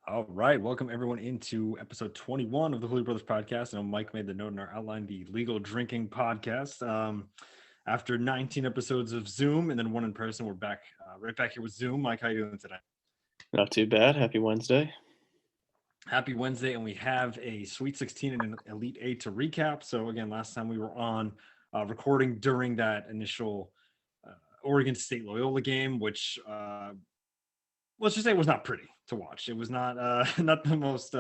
All right, welcome everyone into episode 21 of the Hooley Brothers podcast. And Mike made the note in our outline, the legal drinking podcast. After 19 episodes of Zoom and then one in person, we're back right back here with Zoom. Mike, how you doing today? Not too bad. Happy Wednesday. Happy Wednesday, and we have a Sweet 16 and an Elite Eight to recap. So again, last time we were on recording during that initial Oregon State Loyola game, which let's just say it was not pretty to watch. It was not not the most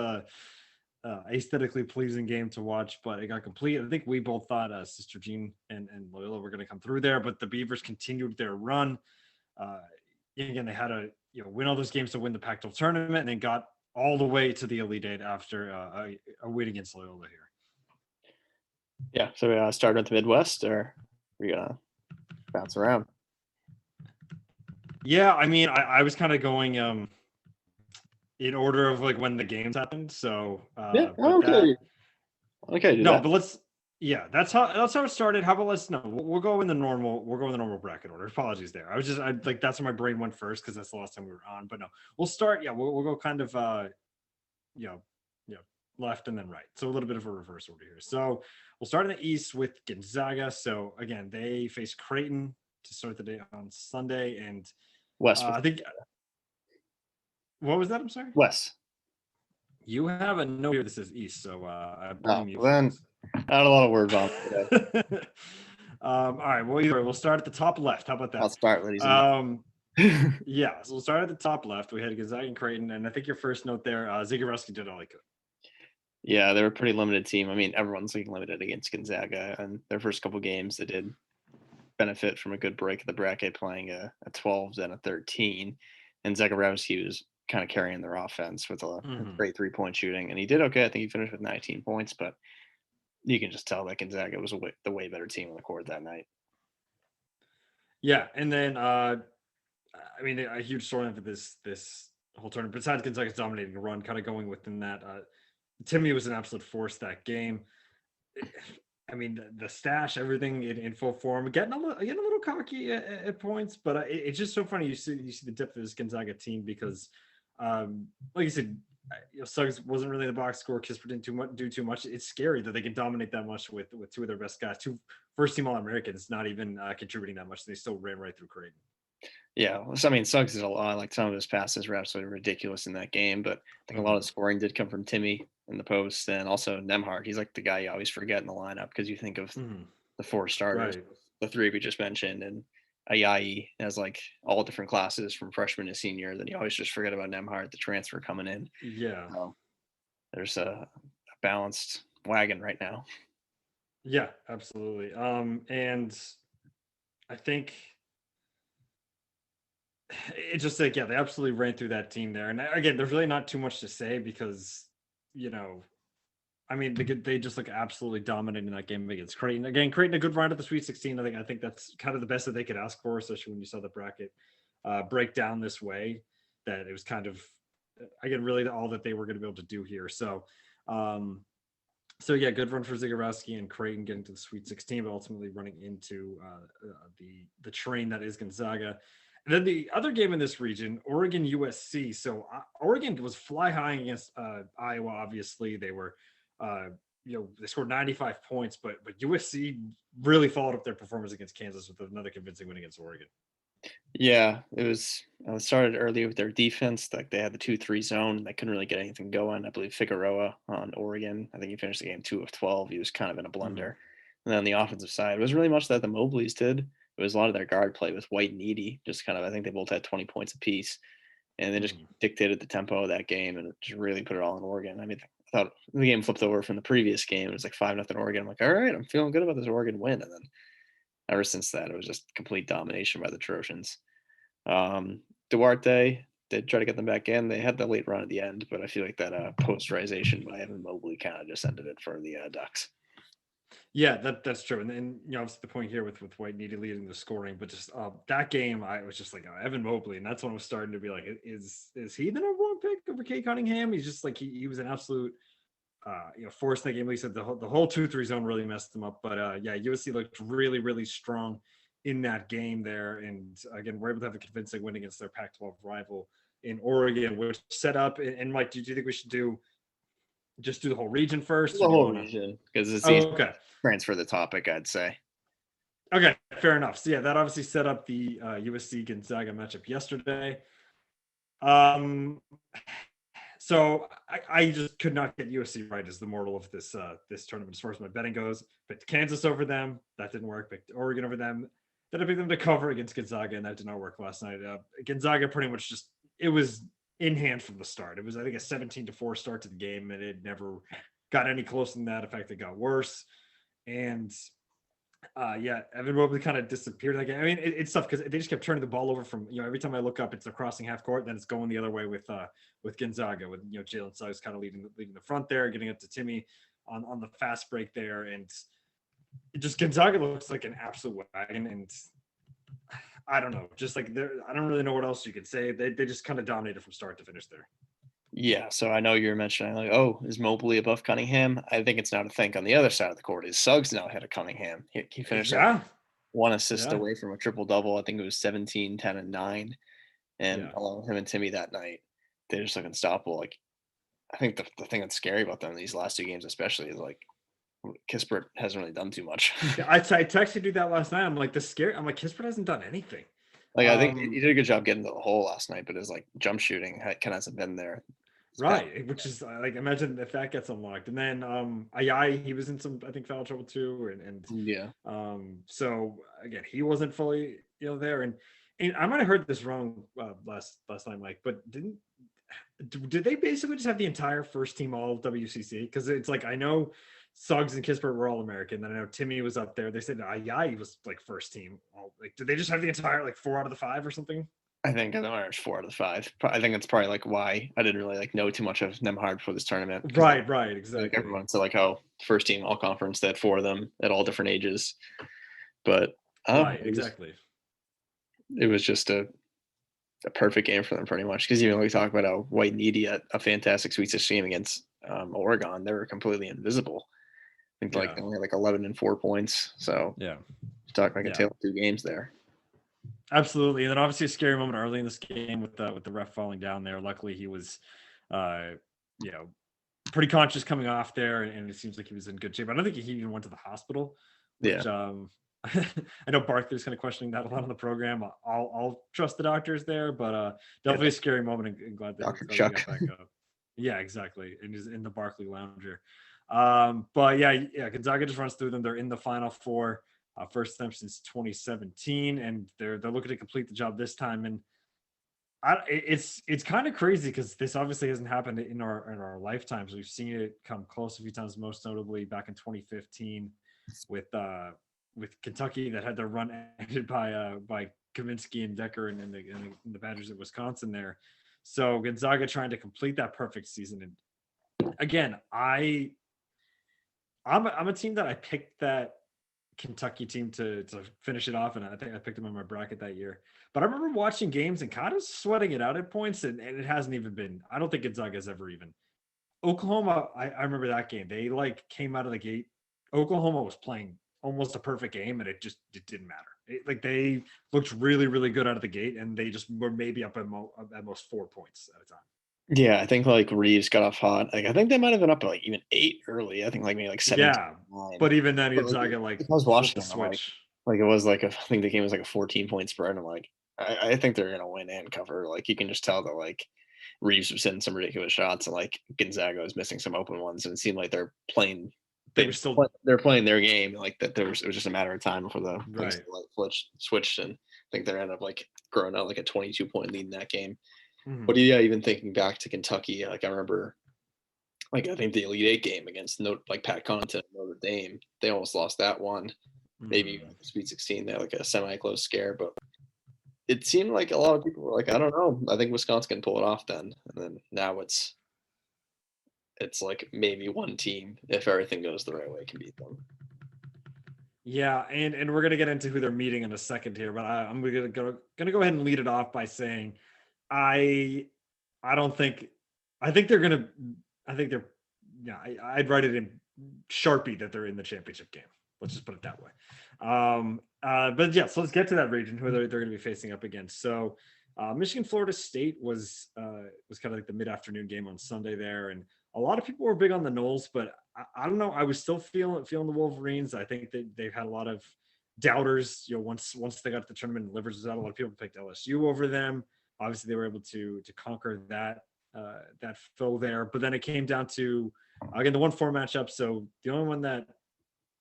aesthetically pleasing game to watch, but it got complete. I think we both thought Sister Jean and Loyola were going to come through there, but the Beavers continued their run. Uh, Again, they had to win all those games to win the Pac-12 tournament, and then got all the way to the Elite Eight after a win against Loyola here. Yeah. So we start with the Midwest, or are we gonna bounce around? Yeah, I mean, I was kind of going in order of like when the games happened. So Yeah. but Okay. Okay. Do no, that. but that's how it started. How about let's no, we'll go in the normal bracket order. Apologies there. I like that's where my brain went first because that's the last time we were on. But no, we'll start. Yeah, we'll go kind of you know, you know, left and then right. So a little bit of a reverse order here. So we'll start in the East with Gonzaga. So again, they face Creighton to start the day on Sunday, and West. I think what was that? I'm sorry. West. You have a note here that says East, so I Oh, blame you for then this. I had a lot of word vomit today. All right. Well, either way, we'll start at the top left. How about I'll that? start, ladies and Yeah. So we'll start at the top left. We had Gonzaga and Creighton, and I think your first note there, Zagorowski did all he could. Yeah, they're a pretty limited team. I mean, everyone's like limited against Gonzaga, and their first couple games they did benefit from a good break of the bracket, playing a 12 and a 13, and Zagorowski was kind of carrying their offense with a great 3-point shooting, and he did okay. I think he finished with 19 points, but you can just tell that Gonzaga was the way better team on the court that night. Yeah, and then I mean, a huge storyline for this whole tournament. Besides Gonzaga's dominating the run, kind of going within that, Timmy was an absolute force that game. I mean, the stash, everything in full form, getting a little cocky at points, but it's just so funny. You see the depth of this Gonzaga team because, like you said, Suggs wasn't really in the box score. Kispert didn't do too much. It's scary that they can dominate that much with two of their best guys, two first team All Americans, not even contributing that much. They still ran right through Creighton. Yeah, so, I mean, Suggs is a lot. Like some of his passes were absolutely ridiculous in that game, but I think a lot of the scoring did come from Timmy in the post, and also Nemhard. He's like the guy you always forget in the lineup because you think of the four starters, Right. the three we just mentioned, and Ayayi has like all different classes from freshman to senior. Then you always just forget about Nemhard, the transfer coming in. Yeah. There's a balanced wagon right now. Yeah, absolutely. And I think it's just like, yeah, they absolutely ran through that team there. And again, there's really not too much to say because, I mean, they just look absolutely dominating that game against Creighton. Again, Creighton a good run at the Sweet 16. I think that's kind of the best that they could ask for, especially when you saw the bracket break down this way. That it was kind of, again, really all that they were going to be able to do here. So, yeah, good run for Zagorowski and Creighton getting to the Sweet 16, but ultimately running into the train that is Gonzaga. And then the other game in this region, Oregon USC. So Oregon was fly high against Iowa. Obviously, they were, they scored 95 points, but USC really followed up their performance against Kansas with another convincing win against Oregon. Yeah, it started early with their defense. Like they had the 2-3 zone. They couldn't really get anything going. I believe Figueroa on Oregon, I think he finished the game 2 of 12. He was kind of in a blunder. And then on the offensive side, it was really much that the Mobleys did. It was a lot of their guard play with White and Edey. Just kind of, I think they both had 20 points apiece. And they just dictated the tempo of that game and just really put it all in Oregon. I mean, I thought the game flipped over from the previous game. It was like 5-0 Oregon. I'm like, all right, I'm feeling good about this Oregon win. And then ever since that, it was just complete domination by the Trojans. Duarte did try to get them back in. They had the late run at the end, but I feel like that posterization by Evan Mobley kind of just ended it for the Ducks. Yeah, that's true. And obviously the point here with White and Edey leading the scoring, but just that game, I was just like, Evan Mobley, and that's when I was starting to be like, is he the number one pick over Kate Cunningham? He's just like he was an absolute force in that game. Like you said, the whole 2-3 zone really messed them up. But yeah, USC looked really, really strong in that game there. And again, we're able to have a convincing win against their Pac-12 rival in Oregon, which set up. And Mike, do you think we should just do the whole region first, The or do you whole want to? region, because it's Oh, easy to okay. transfer the topic, I'd say. Okay, fair enough. So yeah, that obviously set up the USC Gonzaga matchup yesterday. Um, so I just could not get USC right as the mortal of this tournament as far as my betting goes. Picked Kansas over them, that didn't work. Picked Oregon over them, then I picked them to cover against Gonzaga, and that did not work last night. Gonzaga pretty much just it was in hand from the start. It was I think a 17-4 start to the game, and it never got any closer than that. In fact, it got worse. And yeah, Evan Mobley kind of disappeared that game. I mean, it's tough because they just kept turning the ball over from every time I look up, it's a crossing half court, then it's going the other way with Gonzaga, with Jalen Suggs kind of leading the front there, getting it to Timmy on the fast break there, and it just Gonzaga looks like an absolute wagon, and I don't know, just like I don't really know what else you could say. They just kind of dominated from start to finish there. Yeah, so I know you're mentioning like, oh, is Mobley above Cunningham? I think it's now to think on the other side of the court is Suggs now ahead of Cunningham. He finished like Yeah, one assist yeah, away from a triple double. I think it was 17, 10, and 9. And yeah. along with him and Timmy that night, they just look unstoppable. Like I think the thing that's scary about them in these last two games, especially, is like Kispert hasn't really done too much. Yeah, I texted you that last night. I'm like, the scare. I'm like, Kispert hasn't done anything. Like I think he Um, did a good job getting to the hole last night, but his like jump shooting kind of hasn't been there. It's bad. Right, which is like imagine if that gets unlocked, and then Ayai he was in some I think foul trouble too, Yeah. so again he wasn't fully there, and I might have heard this wrong last night, Mike, but did they basically just have the entire first team all WCC? Because it's like I know Suggs and Kispert were all American, then I know Timmy was up there. They said Ayai was like first team. Like did they just have the entire like 4 out of the 5 or something? I know it's 4 out of the 5. I think that's probably like why I didn't really like know too much of Nemhard for this tournament, because Right, I think exactly. everyone said like, oh, first team all conference. They had 4 of them at all different ages, but Right, it was exactly. just a perfect game for them pretty much. Because even when we talk about how White Needy had a fantastic Sweet 16 against Oregon, they were completely invisible. I think like Yeah, they only had like 11 and 4 points. So yeah, talk like a yeah. tale of 2 games there. Absolutely, and then obviously a scary moment early in this game with the ref falling down there. Luckily, he was, uh, you know, pretty conscious coming off there, and it seems like he was in good shape. I don't think he even went to the hospital, Yeah. which I know Barkley's kind of questioning that a lot on the program. I'll trust the doctors there, but Yeah. definitely a scary moment, and Dr. glad that he got Chuck. back up. Yeah, exactly, and he's in the Barkley lounger. But yeah, Gonzaga just runs through them. They're in the Final Four. First time since 2017, and they're looking to complete the job this time. And it's kind of crazy because this obviously hasn't happened in our lifetimes. We've seen it come close a few times, most notably back in 2015 with Kentucky that had their run ended by Kaminsky and Decker and the Badgers at Wisconsin there. So Gonzaga trying to complete that perfect season. And again, I'm a team that I picked that Kentucky team to finish it off, and I think I picked them in my bracket that year. But I remember watching games and kind of sweating it out at points, and it hasn't even been. I don't think Gonzaga's ever even. Oklahoma, I remember that game. They like came out of the gate. Oklahoma was playing almost a perfect game, and it didn't matter. Like they looked really really good out of the gate, and they just were maybe up at most 4 points at a time. Yeah, I think like Reeves got off hot. Like I think they might have been up to like even 8 early. I think like maybe like 17 Yeah, 9. but even then But like Gonzaga if like I was flipped watching the them, I'm switch. like it was like I think the game was like a 14-point spread. I'm like, I think they're gonna win and cover. Like you can just tell that like Reeves was hitting some ridiculous shots and like Gonzaga was missing some open ones, and it seemed like they're playing They were still they're playing their game. Like that it was just a matter of time before the like right. switched, and I think they're ended up like growing out like a 22-point lead in that game. Mhm. But yeah, even thinking back to Kentucky, like I remember like I think the Elite Eight game against like Pat Connaughton and Notre Dame, they almost lost that one. Maybe even Mm. the Sweet 16, they had like a semi-close scare, but it seemed like a lot of people were like, I don't know, I think Wisconsin can pull it off then. And then now it's like maybe one team, if everything goes the right way, can beat them. Yeah, and we're gonna get into who they're meeting in a second here, but I'm gonna go ahead and lead it off by saying I I don't think I think they're gonna I think they're yeah I'd write it in Sharpie that they're in the championship game. Let's just put it that way. But yeah, so let's get to that region who they're going to be facing up against. So Michigan Florida State was kind of like the mid afternoon game on Sunday there, and a lot of people were big on the Noles, but I don't know. I was still feeling the Wolverines. I think that they've had a lot of doubters. Once they got to the tournament and Livers was out, a lot of people picked LSU over them. Obviously, they were able to conquer that foe there. But then it came down to again the 1-4 matchup. So the only one that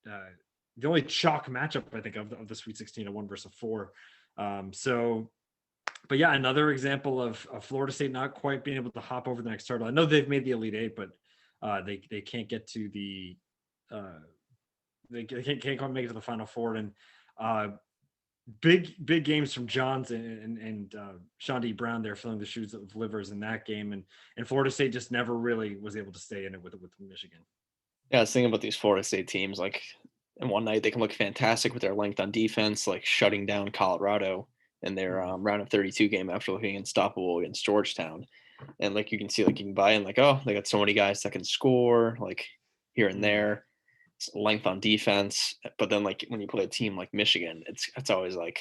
uh, the only chalk matchup I think of the Sweet 16, a 1 versus a 4. So but yeah, another example of Florida State not quite being able to hop over the next hurdle. I know they've made the Elite Eight, but they can't get to the uh, they can't quite make it to the Final Four. And uh, big games from Johns and Sean D. Brown there filling the shoes of Livers in that game, and Florida State just never really was able to stay in it with Michigan. Yeah, I was thinking about these Florida State teams. Like, in one night they can look fantastic with their length on defense, like shutting down Colorado in their round of 32 game after looking unstoppable against Georgetown. And like you can see, like you can buy in, like, oh, they got so many guys that can score, like here and there, length on defense. But then like when you play a team like Michigan, it's always like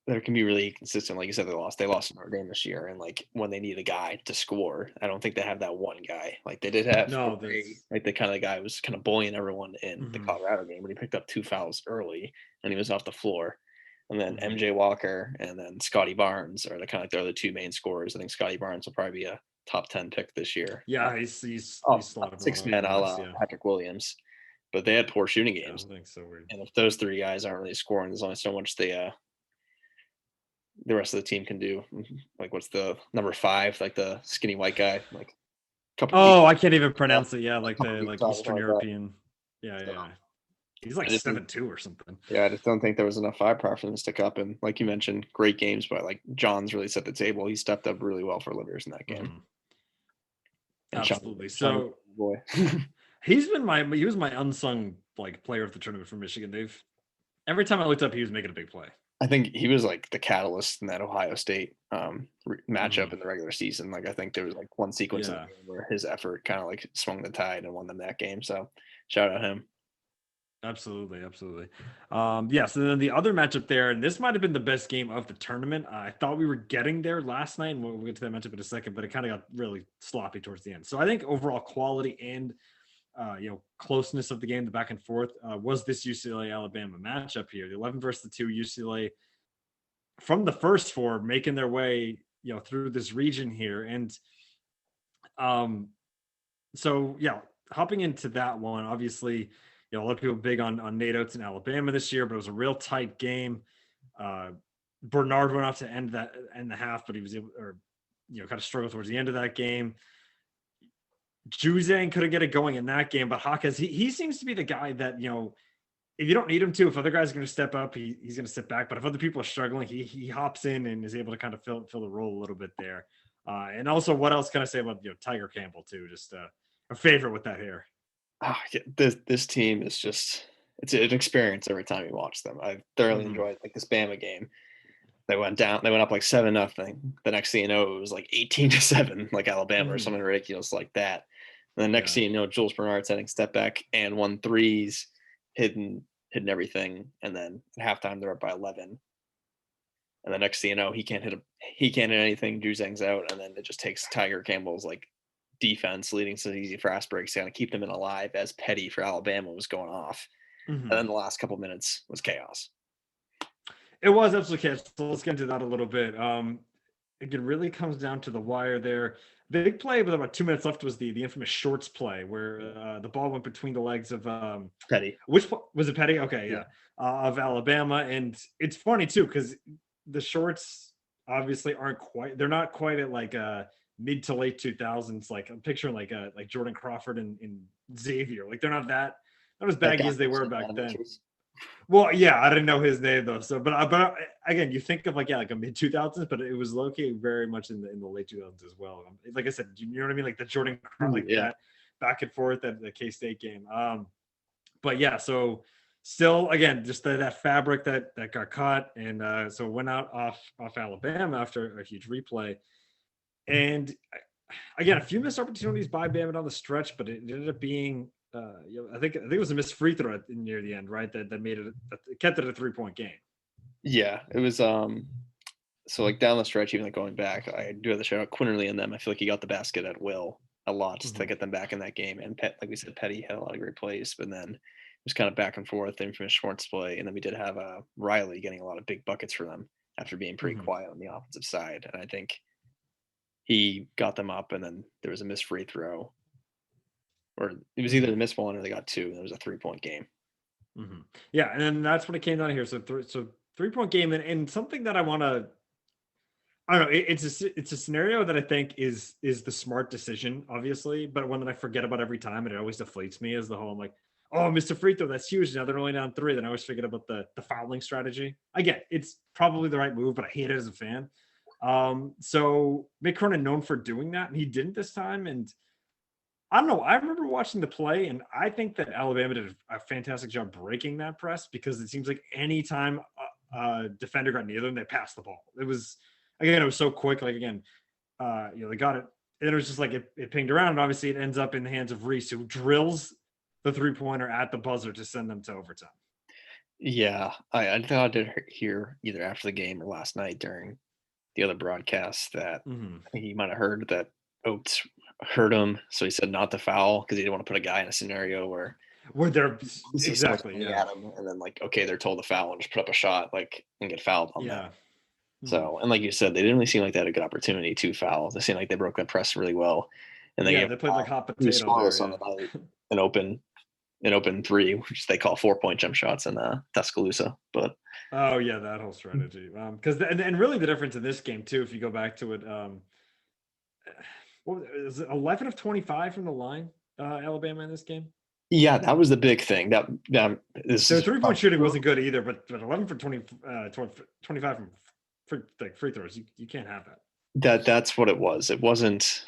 there can be really consistent. Like you said, they lost Notre Dame this year, and like when they need a guy to score, I don't think they have that one guy. Like they did have No, Ray, like the kind of guy who was kind of bullying everyone in the mm-hmm, Colorado game when he picked up 2 fouls early and he was off the floor. And then mm-hmm. MJ Walker and then Scotty Barnes are the kind of like they're the two main scorers. I think Scotty Barnes will probably be a top 10 pick this year. Yeah, he's Oh, slotted six on man a the list, la yeah. Patrick Williams, but they had poor shooting Yeah, I games. think so weird. And if those three guys aren't really scoring, there's only so much the rest of the team can do. Like what's the number 5, like the skinny white guy, like a couple of Oh, I can't even pronounce it. Yeah, a like couple the of like something Eastern like that. European. Yeah, So yeah. He's like I just 7'2" or something. yeah, I just don't think there was enough firepower for them to stick up. And like you mentioned, great games, but like John's really set the table. He stepped up really well for Livers in that game. Mhm. And Absolutely. Shawnee So boy. he was my unsung like player of the tournament for Michigan. Every time I looked up, he was making a big play. I think he was like the catalyst in that Ohio State matchup Mhm. in the regular season. Like I think there was like one sequence in the Yeah. game where his effort kind of like swung the tide and won them that game. So shout out him. Absolutely, absolutely. Yeah, so then the other matchup there, and this might have been the best game of the tournament. I thought we were getting there last night, and we'll get to that matchup in a second, but it kind of got really sloppy towards the end. So I think overall quality and closeness of the game, the back and forth, was this UCLA Alabama matchup here. The 11 versus the 2 UCLA from the first 4 making their way, through this region here. And um so yeah, hopping into that one, obviously, a lot of people big on Nate Oates in Alabama this year, but it was a real tight game. Uh, Bernard went off to end the half, but he was able, or kind of struggled towards the end of that game. Juzang couldn't get it going in that game, but Hawkes, he seems to be the guy that if you don't need him to, if other guys are going to step up, he's going to sit back. But if other people are struggling, he hops in and is able to kind of fill the role a little bit there. And also, what else can I say about Tiger Campbell too? Just a favorite with that hair. Oh, yeah, this team is just it's an experience every time you watch them. I thoroughly Mhm. enjoyed like this Bama game. They went down. They went up like 7-0. The next thing you know, it was like 18-7, like Alabama or Mhm. something ridiculous like that. And the next Yeah. thing you know, Jules Bernard's hitting step back and 1 threes, hitting everything. And then at halftime, they're up by 11. And the next thing you know, he can't hit anything. Juzang's out, and then it just takes Tiger Campbell's like defense leading to easy fast breaks to kind of keep them in alive as Petty for Alabama was going off. And Mhm. then the last couple minutes was chaos. It was absolutely chaos. So let's get into that a little bit. It really comes down to the wire there. Big play with about 2 minutes left was the infamous shorts play where the ball went between the legs of Petty. was it Petty? Okay, Yeah. yeah, of Alabama, and it's funny too because the shorts obviously aren't quite. They're not quite at like mid to late 2000s. Like I'm picturing like Jordan Crawford and Xavier. Like they're not as That baggy guy as they was were in back then. animators. Well, yeah, I didn't know his name though. So, but again, you think of like a mid 2000s, but it was located very much in the late 2000s as well. Like I said, you know what I mean, like the Jordan like Yeah. that back and forth at the K State game. But yeah, so still again, just that fabric that got caught, and so went out off Alabama after a huge replay, and again, a few missed opportunities by Bama down the stretch, but it ended up being I think it was a missed free throw near the end, right? That made it that kept it a 3-point game. Yeah. It was So like down the stretch, even like going back, I do have to shout out Quinterly and them. I feel like he got the basket at will a lot just to Mhm, get them back in that game. And like we said, Petty had a lot of great plays, but then it was kind of back and forth. They finished Schwartz play, and then we did have Riley getting a lot of big buckets for them after being pretty mhm, quiet on the offensive side. And I think he got them up, and then there was a missed free throw, or it was either mhm, the missed one or they got two, and it was a 3-point game. mhm. Yeah, and then that's when it came down here. So 3-point game, and something that I want to, I don't know. It's a scenario that I think is the smart decision, obviously, but one that I forget about every time, and it always deflates me. Is the whole I'm like, oh, Mr. Free Throw, that's huge. Now they're only down three. Then I always forget about the fouling strategy. Again, it's probably the right move, but I hate it as a fan. So Mick Cronin known for doing that, and he didn't this time. And I don't know. I remember watching the play, and I think that Alabama did a fantastic job breaking that press because it seems like anytime a defender got near them, they passed the ball. It was again, it was so quick. Like again, they got it, and it was just like it pinged around, and obviously it ends up in the hands of Reese, who drills the 3-pointer at the buzzer to send them to overtime. Yeah, I thought I did hear either after the game or last night during the other broadcast that Hmm. I think he might have heard that Oates hurt him, so he said not to foul because he didn't want to put a guy in a scenario where Where they're he sees someone exactly, coming yeah, at him, and then like, okay, they're told to foul and just put up a shot, like, and get fouled on that. yeah. Mhm. So, and like you said, they didn't really seem like they had a good opportunity to foul. They seemed like they broke that press really well, and they Yeah, gave they played like hot he was potato there. scoreless on Yeah. the night, an open an open three, which they call 4-point jump shots in Tuscaloosa. But Oh yeah, that whole strategy. Because and really the difference in this game too, if you go back to it, is it 11 of 25 from the line, Alabama in this game? yeah, that was the big thing. That this Their is 3-point shooting wasn't good either, but 11 for 20, 25 from like free throws. You can't have that. that's what it was. It wasn't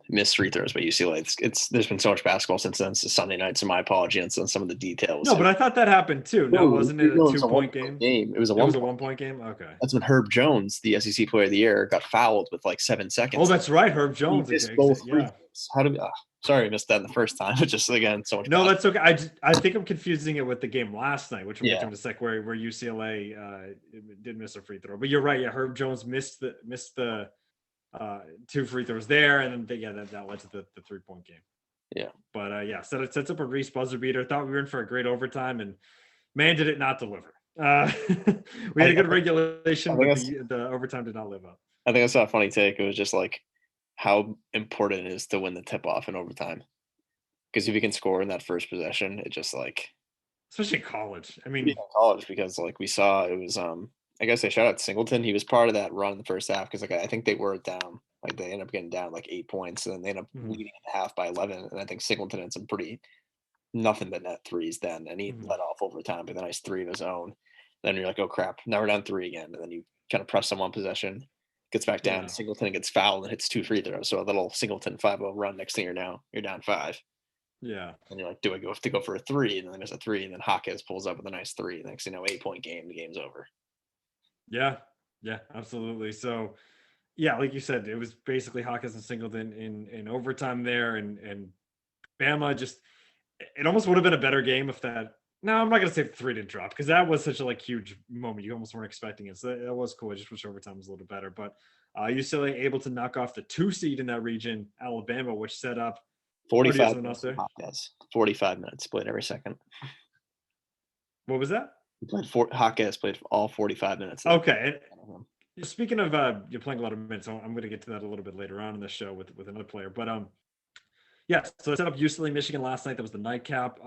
missed free throws by UCLA. It's there's been so much basketball since then. It's Sunday night, so my apology on some of the details. No, but I thought that happened too. No, No, wasn't it a it was a 2-point 1-point game? game. It was a It was one a point. 1-point game. Okay. That's when Herb Jones, the SEC Player of the Year, got fouled with like 7 seconds. Oh, that's right. Herb He Jones. missed Okay, both free yeah. throws. How did? Sorry, I missed that in the first time. But just again, so much No, basketball. that's okay. I think I'm confusing it with the game last night, which we'll get to Yeah, in a sec, where UCLA did miss a free throw. But you're right. Yeah, Herb Jones missed the two free throws there, and then that led to the 3-point game. yeah. But yeah, so it sets up a Reese buzzer beater. Thought we were in for a great overtime, and man, did it not deliver. We had a good I regulation, think but that's the overtime did not live up. I think that's not a funny take. It was just like how important it is to win the tip off in overtime. Because if you can score in that first possession, it just like Especially in college. I in mean, college because like we saw it was I guess they shout out Singleton. He was part of that run in the first half because like I think they were down. Like they ended up getting down like 8 points and then they ended up mhm, leading in the half by 11. And I think Singleton had some pretty nothing but net threes then, and he mhm. let off overtime with a nice three of his own. Then you're like, oh crap, now we're down three again, and then you kind of press them one possession, gets back down. Yeah, Singleton gets fouled and hits two free throws. So a little Singleton 5-0 run. Next thing you're down five, yeah. and you're like, do I go have to go for a three? And then they miss a three, and then Hawkins pulls up with a nice three. Next thing you know, 8-point game, the game's over. Yeah, yeah, absolutely. So, yeah, like you said, it was basically Hawkins and Singleton in overtime there, and Bama just it almost would have been a better game if that. No, I'm not gonna say the three didn't drop because that was such a like huge moment. You almost weren't expecting it, so that was cool. I just wish overtime was a little better, but UCLA able to knock off the 2 seed in that region, Alabama, which set up. Or do you have 45 something else minutes of there? Hawkins. 45 minutes played every second. What was that? He played Hawkins played all 45 minutes of Okay. that. Speaking of you're playing a lot of minutes, I'm going to get to that a little bit later on in the show with another player. But yeah. So I set up UCLA Michigan last night. That was the nightcap.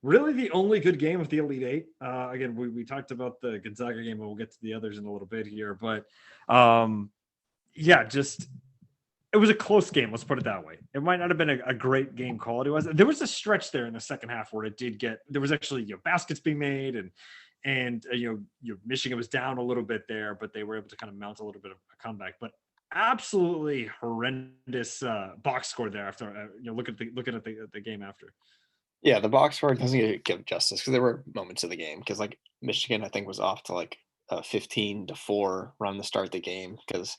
Really, the only good game of the Elite Eight. Again, we talked about the Gonzaga game, and we'll get to the others in a little bit here. But yeah, just it was a close game. Let's put it that way. It might not have been a great game quality wise. There was a stretch there in the second half where it did get. There was actually baskets being made and Michigan was down a little bit there, but they were able to kind of mount a little bit of a comeback. But absolutely horrendous box score there after looking at the game after. Yeah, the box score doesn't give justice because there were moments of the game because like Michigan, I think was off to like a 15-4 run to start the game because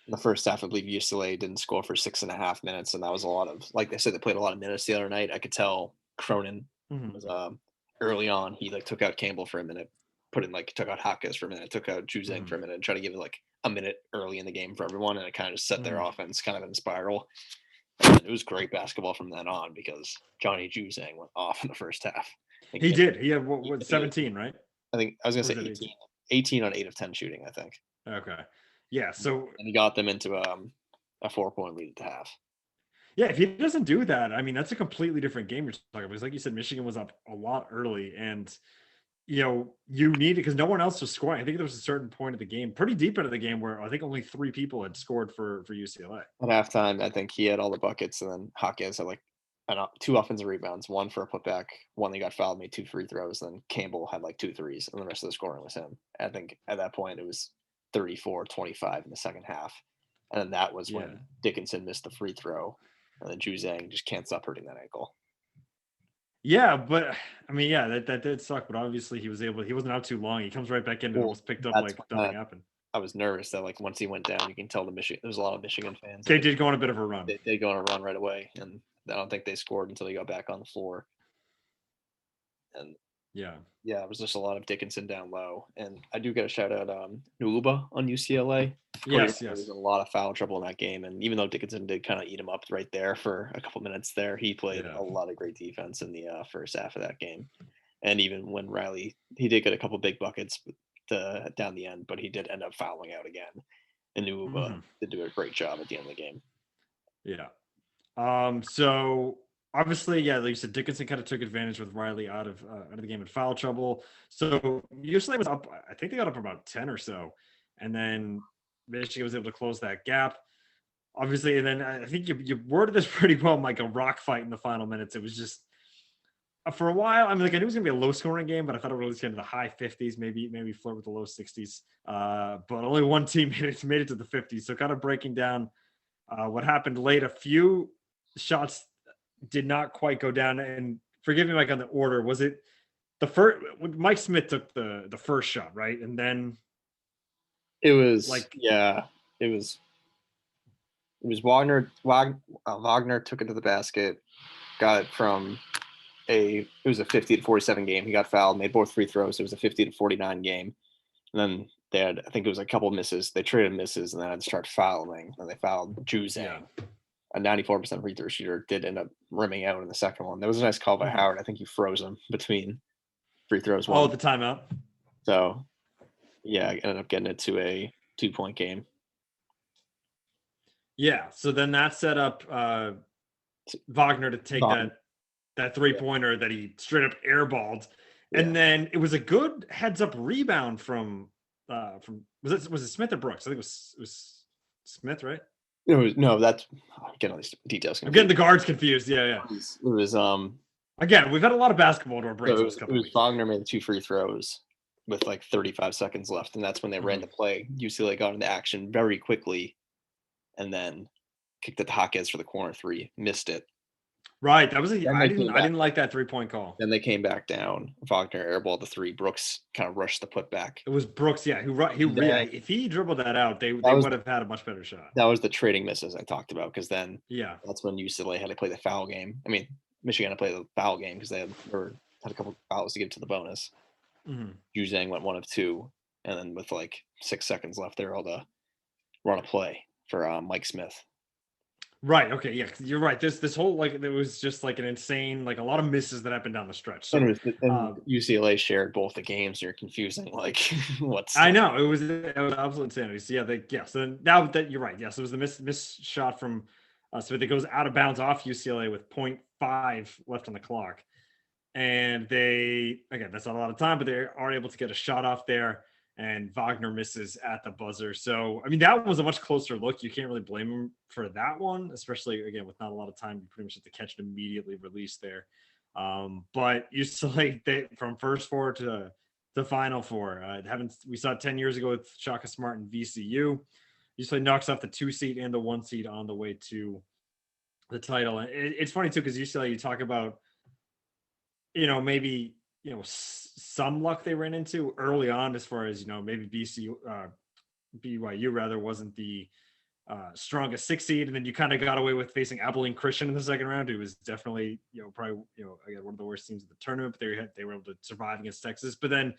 in the first half, I believe UCLA didn't score for 6.5 minutes, and that was a lot of like they said they played a lot of minutes the other night. I could tell Cronin Mhm. was early on. He like took out Campbell for a minute put in like took out Hawkins for a minute, took out Juzang Mhm. for a minute, and tried to give it like a minute early in the game for everyone, and it kind of just set their Mhm. offense kind of in a spiral. And it was great basketball from then on because Johnny Juzang went off in the first half. I think He he had, did. He had I what think it was, 17, right? I think I was gonna Or was say it 18, 18? 18 on 8 of 10 shooting, I think, Okay. Yeah. So and he got them into a 4 point lead at the half. yeah, if he doesn't do that, I mean, that's a completely different game you're talking about. Because like you said, Michigan was up a lot early, and you need it because no one else was scoring. I think there was a certain point of the game, pretty deep into the game, where I think only three people had scored for UCLA. At halftime, I think he had all the buckets, and then Hawkins had like two offensive rebounds, one for a putback, one that got fouled, made two free throws. Then Campbell had like two threes, and the rest of the scoring was him. I think at that point it was 34-25 in the second half, and then that was Yeah. when Dickinson missed the free throw, and then Juzang just can't stop hurting that ankle. Yeah, but I mean, yeah, that did suck. But obviously, he wasn't out too long. He comes right back in and Well, almost picked up that's like when nothing happened. I was nervous that like once he went down, you can tell there's a lot of Michigan fans. I They think did go on a bit of a run. they go on a run right away, and I don't think they scored until he got back on the floor. And Yeah. yeah, it was just a lot of Dickinson down low. And I do get a shout out Nuuba on UCLA. Cody Yes. Riley was Yes. in a lot of foul trouble in that game. And even though Dickinson did kind of eat him up right there for a couple minutes there, he played Yeah. a lot of great defense in the first half of that game. And even when Riley, he did get a couple big buckets down the end, but he did end up fouling out again. And Nuuba Hmm. did do a great job at the end of the game. Yeah. So obviously, yeah, like you said, Dickinson kind of took advantage with Riley out of the game in foul trouble. So UCLA was up. I think they got up about 10 or so, and then Michigan was able to close that gap. Obviously, and then I think you worded this pretty well, like a rock fight in the final minutes. It was just for a while. I mean, like I knew it was gonna be a low scoring game, but I thought it would really get into the high 50s, maybe flirt with the low 60s. But only one team made it to the 50s. So kind of breaking down what happened late. A few shots did not quite go down. And forgive me, Mike, on the order. Was it the first? Mike Smith took the first shot, right? And then It was, like yeah, it was Wagner took it to the basket, got it from it was a 50-47 game. He got fouled, made both free throws. It was a 50-49 game. And then they had, I think it was a couple misses. They traded misses, and then had to start fouling. And they fouled yeah. Juzang, a 94% free throw shooter, did end up rimming out in the second one. There was a nice call by Mhm. Howard. I think he froze him between free throws Oh, one. the timeout. So yeah, I ended up getting it to a 2 point game. Yeah. So then that set up Wagner to take Wagner, that three pointer that he straight up airballed, yeah. and then it was a good heads up rebound from was it Smith or Brooks? I think it was Smith, right? No, that's I'm getting all these details I'm getting confused. the guards confused. Yeah, yeah. It was Again, we've had a lot of basketball to our so brains it the was last it couple of was weeks. Wagner made the two free throws with like 35 seconds left, and that's when they ran Mhm. the play. UCLA got into action very quickly, and then kicked it to Hawkins for the corner three, missed it. Right, that was a Then I they didn't came I back. didn't like that 3-point call. Then they came back down. Wagner airballed the three. Brooks kind of rushed the putback. It was Brooks, yeah, he And then really if he dribbled that out, that they was would have had a much better shot. the trading misses I talked about because then Yeah. that's when UCLA had to play the foul game. I mean, Michigan had to play the foul game because they had a couple fouls to give to the bonus. Mhm. Juzang went one of two, and then with like 6 seconds left, they were able to run a play for Mike Smith. Right, okay, yeah, 'cause you're right. This whole like it was just like an insane like a lot of misses that happened down the stretch. And, So, UCLA shared both the games. You're confusing like what's I know it was absolute insanity. So yeah. So now that you're right, yes, it was the miss shot from Smith that goes out of bounds off UCLA with .5 left on the clock, and they again that's not a lot of time, but they are able to get a shot off there, and Wagner misses at the buzzer. So I mean that was a much closer look. You can't really blame him for that one, especially again with not a lot of time. You pretty much have to catch it immediately released there. But UCLA they from first four to Final Four. Haven't we saw it 10 years ago with Shaka Smart and VCU. UCLA knocks off the 2 seed and the 1 seed on the way to the title. And it's funny too because UCLA you talk about maybe some luck they ran into early on as far as maybe BYU rather wasn't the strongest 6 seed, and then you kind of got away with facing Abilene Christian in the second round, who was definitely probably again one of the worst teams of the tournament, but they were able to survive against Texas. But then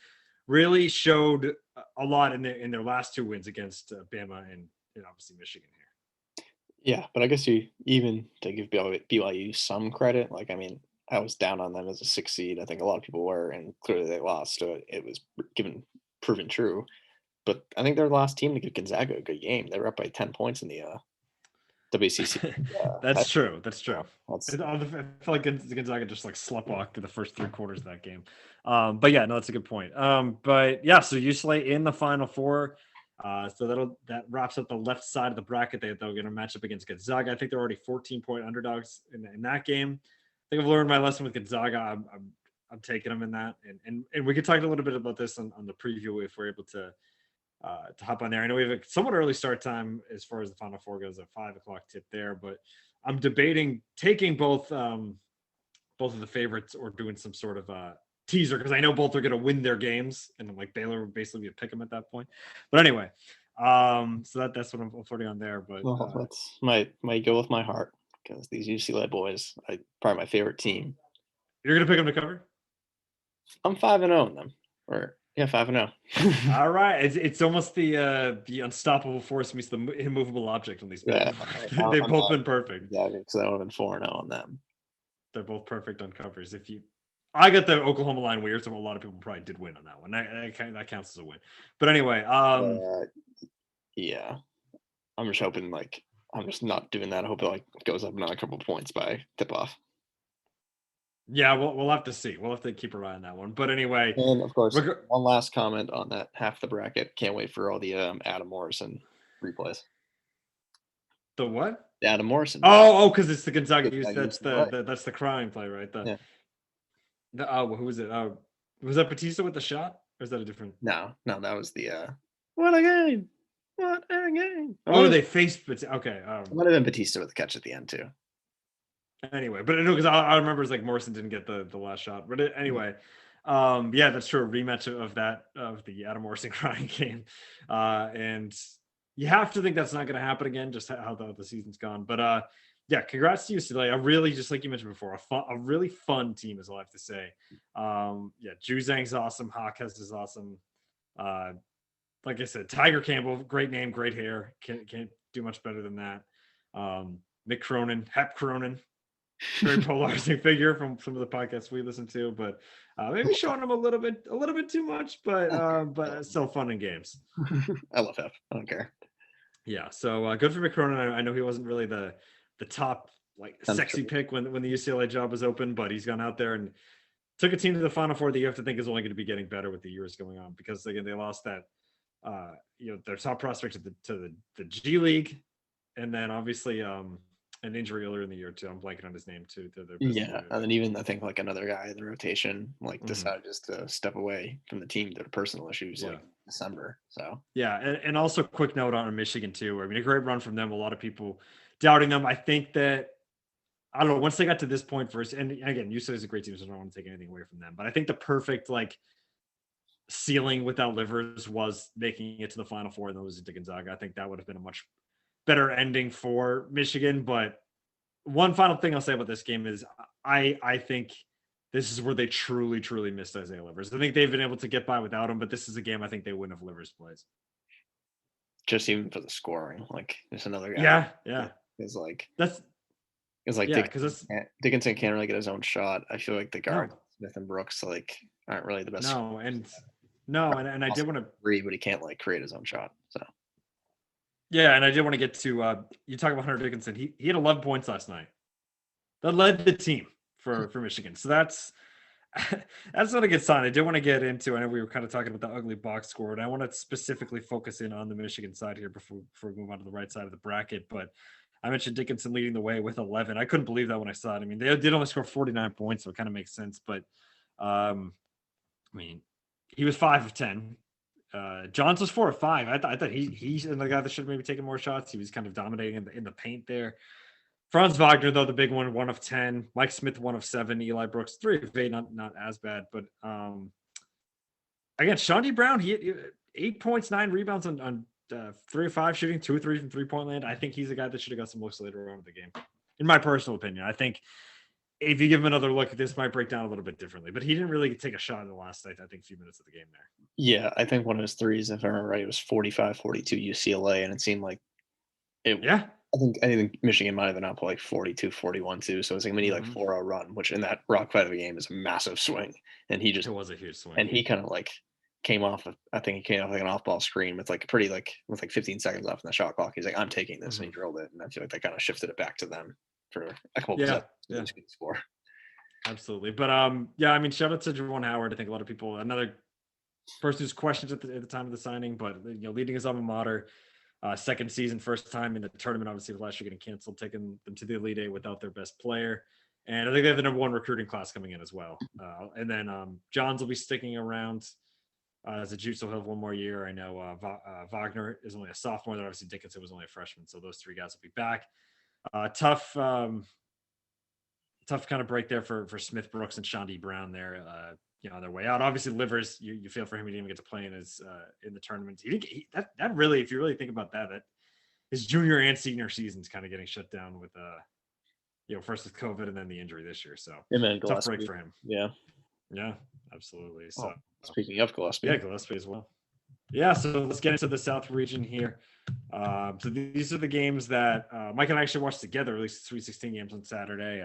really showed a lot in their last 2 wins against Bama and obviously Michigan here. Yeah, but I guess you even to give BYU some credit, like, I mean, I was down on them as a 6 seed. I think a lot of people were, and clearly they lost, so it was given proven true. But I think they're the last team to give Gonzaga a good game. They were up by 10 points in the WCC. That's true. That's true. That's I feel like Gonzaga just like sleptwalked through the first 3 quarters of that game. But yeah, no, that's a good point. But yeah, so UCLA in the Final Four. So that wraps up the left side of the bracket. They're going to match up against Gonzaga. I think they're already 14-point underdogs in that game. I think I've learned my lesson with Gonzaga. I'm taking them in that, and we could talk a little bit about this on the preview if we're able to hop on there. I know we have a somewhat early start time as far as the Final Four goes, a 5 o'clock tip there, but I'm debating taking both of the favorites or doing some sort of teaser because I know both are going to win their games, and I'm like Baylor would basically be a pick them at that point. But anyway, so that's what I'm floating on there. But well, that's might go with my heart because these UCLA boys, probably my favorite team. You're going to pick them to cover? I'm 5-0 in them, or yeah, 5-0. All right, it's almost the unstoppable force meets the immovable object on these. Yeah, they've both been perfect. Yeah, because I would have been 4-0 on them. They're both perfect on covers. I got the Oklahoma line weird, so a lot of people probably did win on that one. That counts as a win. But anyway, yeah, I'm just hoping I'm just not doing that. I hope it goes up another couple of points by tip off. Yeah, we'll have to see. We'll have to keep our eye on that one. But anyway, and of course, one last comment on that half the bracket. Can't wait for all the Adam Morrison replays. The what? The Adam Morrison. Oh, because it's the Gonzaga. That's the crime play, right? Who was it? Was that Batista with the shot, or is that a different? No, that was the what a game! What a game! They faced. Okay, it might have been Batista with the catch at the end too. Anyway, but because I remember it's like Morrison didn't get the last shot. But anyway, yeah, that's true. A rematch of the Adam Morrison crying game, and you have to think that's not going to happen again. Just how the season's gone. But yeah, congrats to UCLA. I really, just like you mentioned before, a really fun team is all I have to say. Yeah, Juzang's awesome. Hawkes is awesome. Like I said, Tiger Campbell, great name, great hair. Can't do much better than that. Mick Cronin, Hep Cronin. Very polarizing figure from some of the podcasts we listen to, but maybe showing him a little bit too much, but still fun in games. I love him. I don't care. Yeah, so good for McCronin. I know he wasn't really the top sexy pick when the UCLA job was open, but he's gone out there and took a team to the Final Four that you have to think is only going to be getting better with the years going on, because again they lost that their top prospect to the G League, and then obviously an injury earlier in the year too. I'm blanking on his name too. Yeah, and then even I think another guy in the rotation decided just to step away from the team due to personal issues December. So yeah, and also quick note on Michigan too. I mean, a great run from them. A lot of people doubting them. I think that I don't know, once they got to this point first, and again, UCLA is a great team, so I don't want to take anything away from them. But I think the perfect ceiling without Livers was making it to the Final Four and then losing to Gonzaga. I think that would have been a much better ending for Michigan. But one final thing I'll say about this game is I think this is where they truly, truly missed Isaiah Livers. I think they've been able to get by without him, but this is a game I think they win if Livers plays. Just even for the scoring, there's another guy. Yeah. Dickinson can't really get his own shot. I feel like the guards, Smith and Brooks, aren't really the best. And I did want to agree, but he can't create his own shot. So yeah, and I did want to get to you talk about Hunter Dickinson. He had 11 points last night. That led the team for Michigan. So that's not a good sign. I did want to get into. I know we were kind of talking about the ugly box score, and I want to specifically focus in on the Michigan side here before we move on to the right side of the bracket. But I mentioned Dickinson leading the way with 11. I couldn't believe that when I saw it. I mean, they did only score 49 points, so it kind of makes sense. But I mean, he was 5 of 10. Johns was 4 of 5. I thought he's the guy that should have maybe taken more shots. He was kind of dominating in the paint there. Franz Wagner, though, the big one, 1 of 10. Mike Smith, 1 of 7. Eli Brooks, 3 of 8, not as bad. But again, Shawnee Brown, he had 8 points, 9 rebounds on 3 of 5 shooting, 2 of 3 from three-point land. I think he's a guy that should have got some looks later on in the game, in my personal opinion. I think if you give him another look, this might break down a little bit differently. But he didn't really take a shot in the last, I think, few minutes of the game there. Yeah, I think one of his threes, if I remember right, it was 45, 42 UCLA, and it seemed like it. Yeah. I think Michigan might have been up like 42, 41 too. So it's like a mini like Hmm. 4-0 run, which in that rock fight of the game is a massive swing. And he It just was a huge swing. and he kind of like came off of, I think he came off like an off ball screen with like a pretty like with like 15 seconds left in the shot clock. He's like, I'm taking this, and he Hmm. drilled it. And I feel like that kind of shifted it back to them for a couple Yeah. possessions. They Yeah. just couldn't score. Absolutely. But yeah, I mean, shout out to Juwan Howard. I think a lot of people, another person who's questioned at the time of the signing, but leading his alma mater, second season, first time in the tournament. Obviously, with last year getting canceled, taking them to the Elite Eight without their best player, and I think they have the number one recruiting class coming in as well. And then Johns will be sticking around as a junior, so he'll have one more year. I know Wagner is only a sophomore. Then obviously Dickinson was only a freshman, so those three guys will be back. Tough. Tough kind of break there for Smith Brooks and Shawnee Brown there. On their way out. Obviously, Livers, you feel for him. He didn't even get to play in the tournament. That really, if you really think about that his junior and senior seasons kind of getting shut down with first with COVID and then the injury this year. So And then tough break Gillespie. for him. Yeah. Yeah, absolutely. So Oh, speaking of yeah, Gillespie. Gillespie as well. Yeah, so let's get into the South region here. So these are the games that Mike and I actually watched together, at least the Sweet 16 games on Saturday.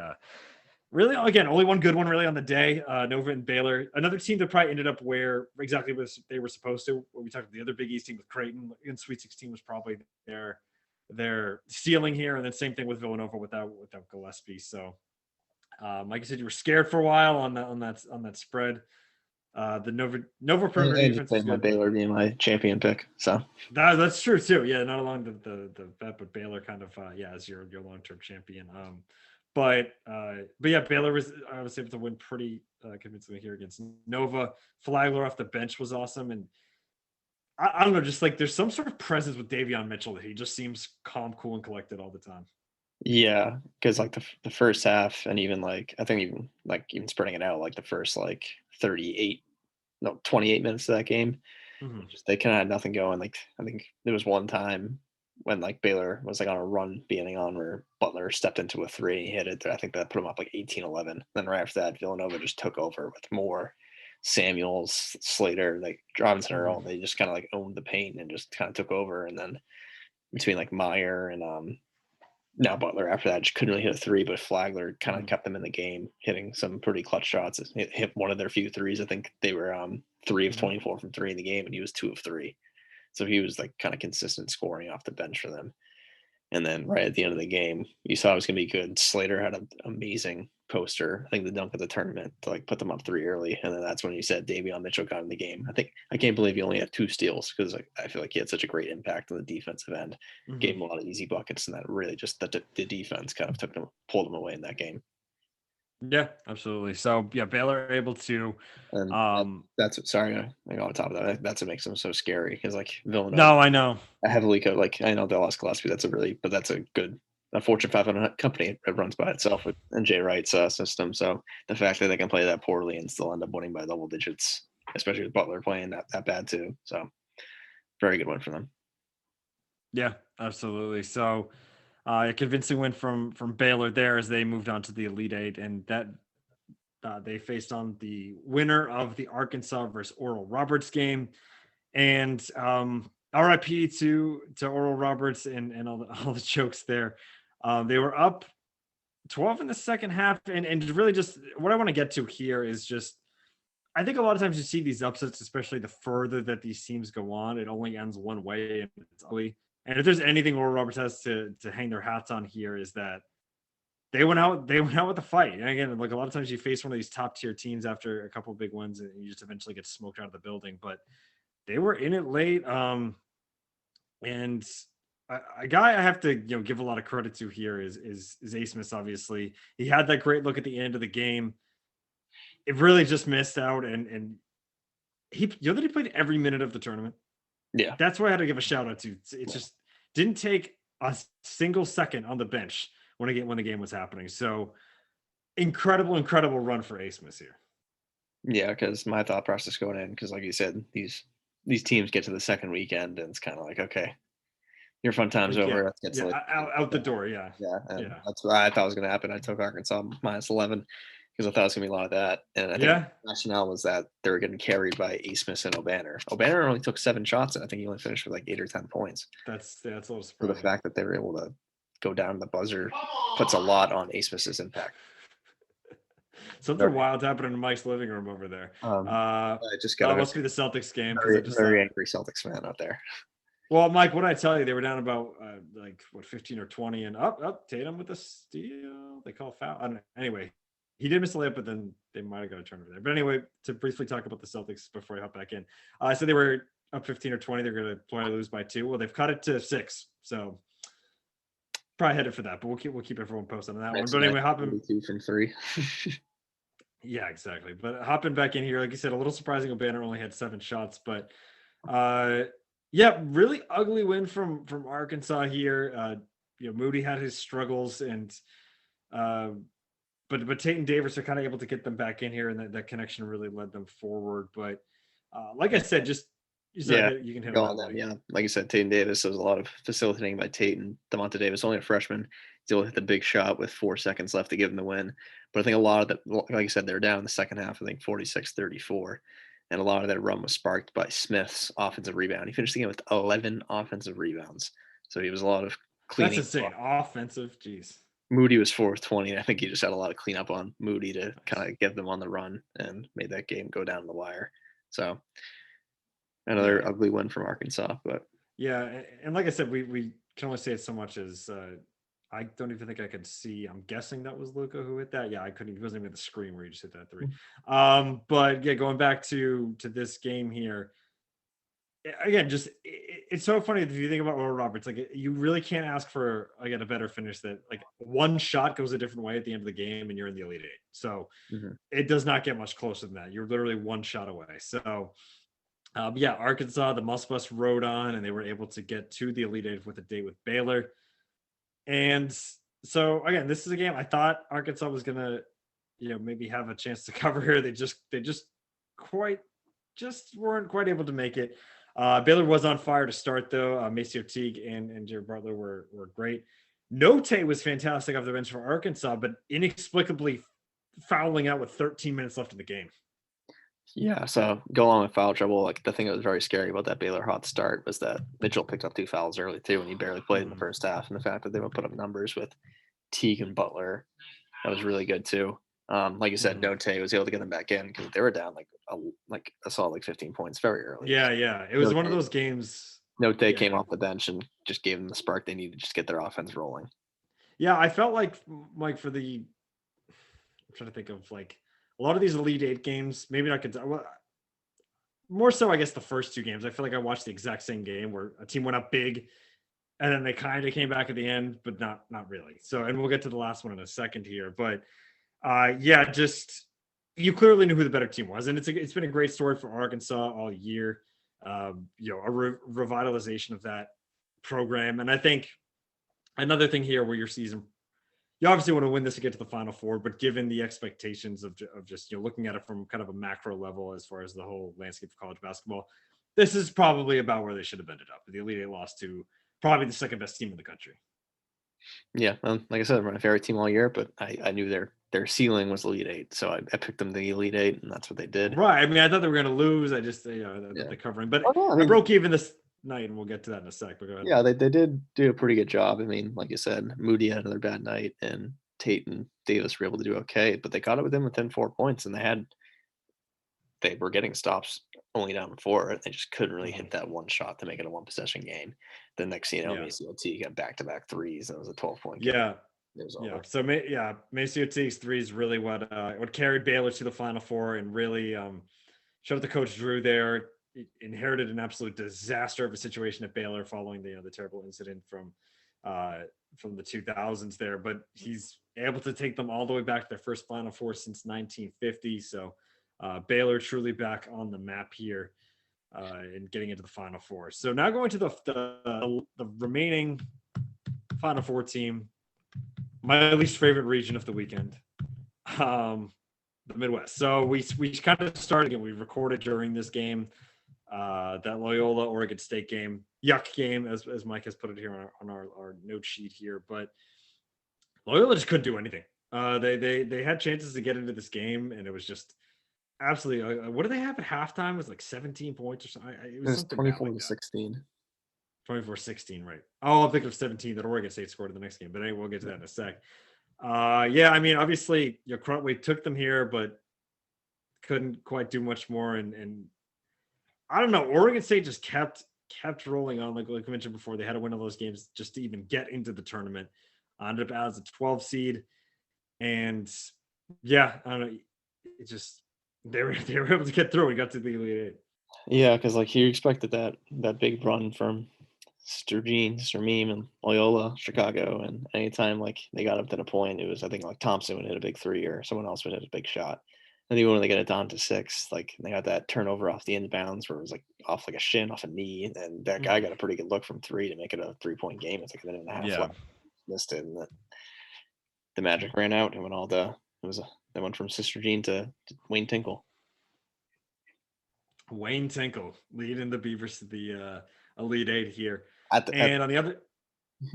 Really, again, only one good one really on the day. Nova and Baylor, another team that probably ended up where exactly they were supposed to. When we talked about the other Big East team with Creighton in Sweet 16 was probably their ceiling here, and then same thing with Villanova without Gillespie. So, like I said, you were scared for a while on that spread. The Nova perimeter And you defense was played my good. Baylor being my champion pick. So That's true too. Yeah, not along the bet, but Baylor kind of as your long term champion. But yeah, Baylor was I was able to win pretty convincingly here against Nova. Flagler off the bench was awesome, and I don't know, just like there's some sort of presence with Davion Mitchell that he just seems calm, cool, and collected all the time. yeah, because like the first half, and even like I think even spreading it out, like the first like 38, no 28 minutes of that game, Hmm. just they kind of had nothing going. Like I think there was one time when like Baylor was like on a run beginning on where Butler stepped into a three and he hit it. I think that put him up like 18-11. Then right after that, Villanova just took over with more Samuels, Slater, like Robinson Hmm. Earl. They just kind of like owned the paint and just kind of took over. And then between like Meyer and now Butler after that just couldn't really hit a three, but Flagler kind of Hmm. kept them in the game, hitting some pretty clutch shots. Hit one of their few threes. I think they were 3 of Hmm. 24 from three in the game, and he was 2 of 3. So he was like kind of consistent scoring off the bench for them. And then right at the end of the game, you saw it was going to be good. Slater had an amazing poster, I think the dunk of the tournament to like put them up 3 early. And then that's when you said Davion Mitchell got in the game. I can't believe he only had 2 steals because I feel like he had such a great impact on the defensive end. Hmm. Gave him a lot of easy buckets, and that really just the defense kind of pulled them away in that game. Yeah, absolutely. So yeah, Baylor able to. And um that's sorry, I got on top of that. That's what makes them so scary because like Villanova, No, I know. a heavily like I know they lost Gillespie. That's a good a Fortune 500 company. It runs by itself with and Jay Wright's system. So the fact that they can play that poorly and still end up winning by double digits, especially with Butler playing that bad too. So very good win for them. Yeah, absolutely. So a convincing win from Baylor there as they moved on to the Elite Eight, and that they faced on the winner of the Arkansas versus Oral Roberts game. And RIP to Oral Roberts and all the jokes there. They were up 12 in the second half, and really just what I want to get to here is just I think a lot of times you see these upsets, especially the further that these teams go on, it only ends one way and it's ugly. And if there's anything Oral Roberts has to hang their hats on here is that they went out with a fight. And again, like a lot of times you face one of these top tier teams after a couple of big wins and you just eventually get smoked out of the building. But they were in it late. And a guy I have to give a lot of credit to here is A. Smith. Obviously, he had that great look at the end of the game. It really just missed out, and he that he played every minute of the tournament. Yeah. That's why I had to give a shout out to. It just didn't take a single second on the bench when the game was happening. So incredible run for A. Smith here. Yeah, because my thought process going in, because like you said, these teams get to the second weekend and it's kind of like, okay, Your fun time's Like, over. yeah, Let's get yeah, to out the door. Yeah, yeah, and yeah, that's what I thought was going to happen. I took Arkansas -11 because I thought it was going to be a lot of that. And I think yeah. rationale was that they were getting carried by A. Smith and O'Banner. O'Banner only took 7 shots, and I think he only finished with like 8 or 10 points. That's a little So the surprising. fact that they were able to go down the buzzer puts a lot on A. Smith's impact. Something Very, wild happened in Mike's living room over there. I just got a Must be the Celtics game because I very, just very saw. angry Celtics fan out there. Well, Mike, what did I tell you? They were down about like what 15 or 20, and up Tatum with a steal. They call foul. I don't know. Anyway, he did miss a layup, but then they might have got a turnover there. But anyway, to briefly talk about the Celtics before I hop back in, so they were up 15 or 20. They're going to probably lose by 2. Well, they've cut it to 6, so probably headed for that. But we'll keep everyone posted on that one. Next But night, anyway, hopping. 42 from 3. Yeah, exactly. But hopping back in here, like you said, a little surprising. O'Banner only had 7 shots, but yeah, really ugly win from Arkansas here. Moody had his struggles, and uh, but Tate and Davis are kind of able to get them back in here, and that connection really led them forward. But like I said, just Yeah, you can hit go on on that, them. Woody. Yeah, like you said, Tatum Davis. There was a lot of facilitating by Tate and Devonta Davis. Only a freshman. He's able to hit the big shot with 4 seconds left to give him the win. But I think a lot of that, like you said, they're down in the second half. I think 46-34, and a lot of that run was sparked by Smith's offensive rebound. He finished the game with 11 offensive rebounds. So he was a lot of That's cleaning. insane. Offensive, jeez. Moody was 4 of 20. And I think he just had a lot of cleanup on Moody to Nice. kind of get them on the run and made that game go down the wire. So Yeah, another ugly win from Arkansas, but yeah, and like I said, we can only say it so much as I don't even think I could see. I'm guessing that was Luca who hit that. Yeah, I couldn't. He wasn't even at the screen where he just hit that 3. But yeah, going back to this game here again, just it's so funny if you think about Oral Roberts. Like you really can't ask for again a better finish that like one shot goes a different way at the end of the game, and you're in the Elite Eight. So mhm. it does not get much closer than that. You're literally one shot away. So yeah, Arkansas, the Muss Bus rode on, and they were able to get to the Elite Eight with a date with Baylor. And so again, this is a game I thought Arkansas was gonna, maybe have a chance to cover here. They just quite just weren't quite able to make it. Baylor was on fire to start though. Macio Teague and Jared Butler were great. Note was fantastic off the bench for Arkansas, but inexplicably fouling out with 13 minutes left in the game. Yeah, so go along with foul trouble. Like the thing that was very scary about that Baylor hot start was that Mitchell picked up 2 fouls early too, and he barely played in the first half. And the fact that they would put up numbers with Teague and Butler, that was really good too. Like you said, Mhm. Note was able to get them back in because they were down like I saw like 15 points very early. Yeah. It was Note one of those games. Note came Yeah. off the bench and just gave them the spark they needed to just get their offense rolling. Yeah, I felt like Mike for the I'm trying to think of like a lot of these Elite Eight games, maybe not well, more so I guess the first 2 games. I feel like I watched the exact same game where a team went up big and then they kind of came back at the end, but not really. So, and we'll get to the last one in a second here, but yeah, just you clearly knew who the better team was, and it's been a great story for Arkansas all year. A revitalization of that program, and I think another thing here where your season, you obviously want to win this to get to the Final Four, but given the expectations of just looking at it from kind of a macro level as far as the whole landscape of college basketball, this is probably about where they should have ended up. The Elite Eight lost to probably the second best team in the country. Yeah, like I said, I'm my favorite team all year, but I knew their ceiling was Elite Eight, so I picked them the Elite Eight, and that's what they did. Right. I mean, I thought they were going to lose. I just, Yeah. the covering, but Oh, no, I I mean, broke even this night, and we'll get to that in a sec. But go ahead. yeah, they did do a pretty good job. I mean, like you said, Moody had another bad night, and Tate and Davis were able to do okay, but they caught it within 4 points, and they were getting stops only down 4, and they just couldn't really hit that one shot to make it a 1 possession game. The next thing you know, Yeah. Macy OT got back-to-back threes, and it was a 12-point game. Yeah. It was Yeah. over. So, Macio Teague's three is really what carried Baylor to the Final Four and really showed the coach Drew there. Inherited an absolute disaster of a situation at Baylor following the terrible incident from the 2000s there, but he's able to take them all the way back to their first Final Four since 1950. So Baylor truly back on the map here and getting into the Final Four. So now going to the remaining Final Four team, my least favorite region of the weekend, the Midwest. So we kind of started again. We recorded during this game. That Loyola Oregon State game, yuck game, as Mike has put it here on our note sheet here. But Loyola just couldn't do anything. They had chances to get into this game, and it was just absolutely. What do they have at halftime? It was like 17 points or something. It It was was something bad 24 like to that. 16. 24-16, right? Oh, I'm thinking of 17 that Oregon State scored in the next game, but anyway, we'll get to Yeah. that in a sec. Yeah, I mean, obviously, Cruntway took them here, but couldn't quite do much more. And I don't know. Oregon State just kept rolling on, like I mentioned before. They had to win all those games just to even get into the tournament. Ended up as a 12 seed, and yeah, I don't know. It just they were able to get through. We got to the Elite Eight. Yeah, because like you expected that big run from Sturgeon, Sturmeme, and Loyola, Chicago, and anytime like they got up to the point, it was I think like Thompson would hit a big three or someone else would hit a big shot. And even when they got it down to six, like they got that turnover off the inbounds where it was like off like a shin, off a knee, and that guy Mhm. got a pretty good look from three to make it a 3 point game. It's like a minute and a half Yeah, left, missed it, and the magic ran out, and when all the it was they went from Sister Jean to Wayne Tinkle. Wayne Tinkle leading the Beavers to the Elite Eight here, At and on the other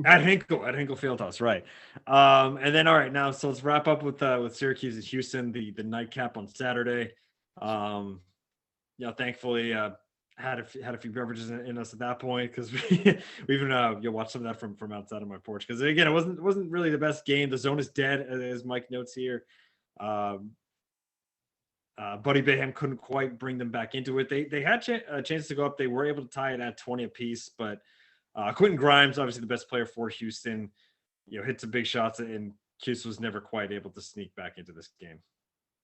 at Hinkle Fieldhouse, right? And then all right, now so let's wrap up with Syracuse and Houston, the nightcap on Saturday. Um, thankfully, had a few beverages in us at that point because we even watched some of that from outside of my porch because again it wasn't really the best game. The zone is dead as Mike notes here. Um, Buddy Bayham couldn't quite bring them back into it. They had a chance to go up. They were able to tie it at 20 apiece, but Quentin Grimes, obviously the best player for Houston, hit some big shots, and Houston was never quite able to sneak back into this game.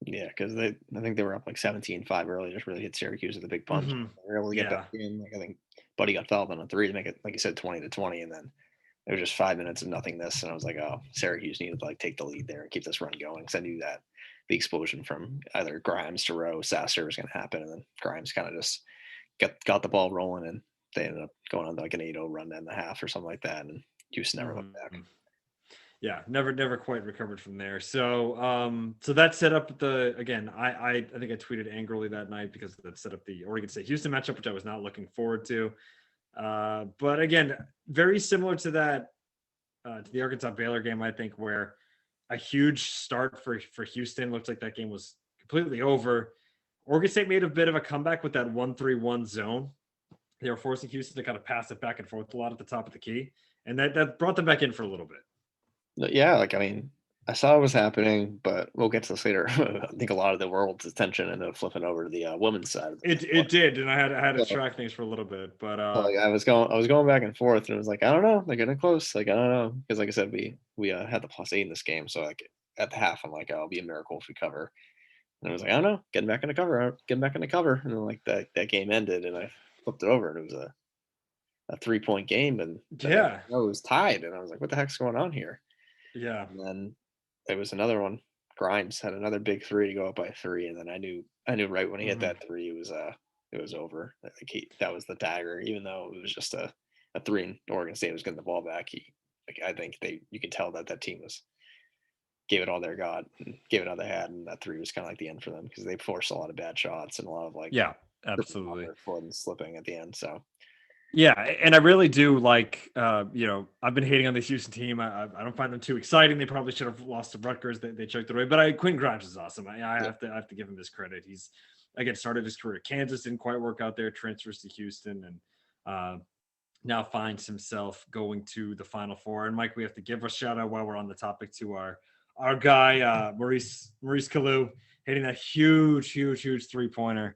Yeah, because I think they were up like 17-5 early, just really hit Syracuse with a big punch. Hmm. They were able to get back Yeah. in. Like I think Buddy got fouled on a three to make it, like you said, 20-20, and then it was just 5 minutes of nothingness. And I was like, oh, Syracuse needed to like take the lead there and keep this run going because I knew that the explosion from either Grimes to Rowe, Sasser was going to happen, and then Grimes kind of just got the ball rolling, and they ended up going on like an 8-0 run and a half or something like that, and Houston never looked back. Hmm. Yeah, never quite recovered from there. So that set up the again. I think I tweeted angrily that night because that set up the Oregon State Houston matchup, which I was not looking forward to. But again, very similar to that to the Arkansas Baylor game, I think, where a huge start for Houston looked like that game was completely over. Oregon State made a bit of a comeback with that 1-3-1 zone. They were forcing Houston to kind of pass it back and forth a lot at the top of the key, and that brought them back in for a little bit. But yeah, like I mean, I saw it was happening, but we'll get to this later. I think a lot of the world's attention ended up flipping over to the women's side of the It did, and I had to so, track things for a little bit, but like I was going back and forth, and it was like I don't know, they're getting close. Like I don't know, because like I said, we had the +8 in this game, so like at the half, I'm like, oh, it'll be a miracle if we cover. And I was like, I don't know, getting back in the cover, and then like that game ended, and I flipped it over, and it was a 3 point game, and the next yeah, thing I know, it was tied, and I was like, what the heck's going on here? yeah. And then there was another one. Grimes had another big three to go up by three, and then I knew right when he hit Mhm. that three, it was over. Like that was the dagger, even though it was just a three, and Oregon State was getting the ball back. Like I think you can tell that team was gave it all their god and gave it all they had, and that three was kind of like the end for them because they forced a lot of bad shots and a lot of like Yeah, tripping on absolutely. their foot and slipping at the end. So Yeah, and I really do like, I've been hating on this Houston team. I don't find them too exciting. They probably should have lost to Rutgers. They choked it away. But Quinn Grimes is awesome. I yeah, have to give him this credit. He's again started his career at Kansas, didn't quite work out there, transfers to Houston, and now finds himself going to the Final Four. And Mike, we have to give a shout out while we're on the topic to our guy Maurice Kalou hitting that huge 3-pointer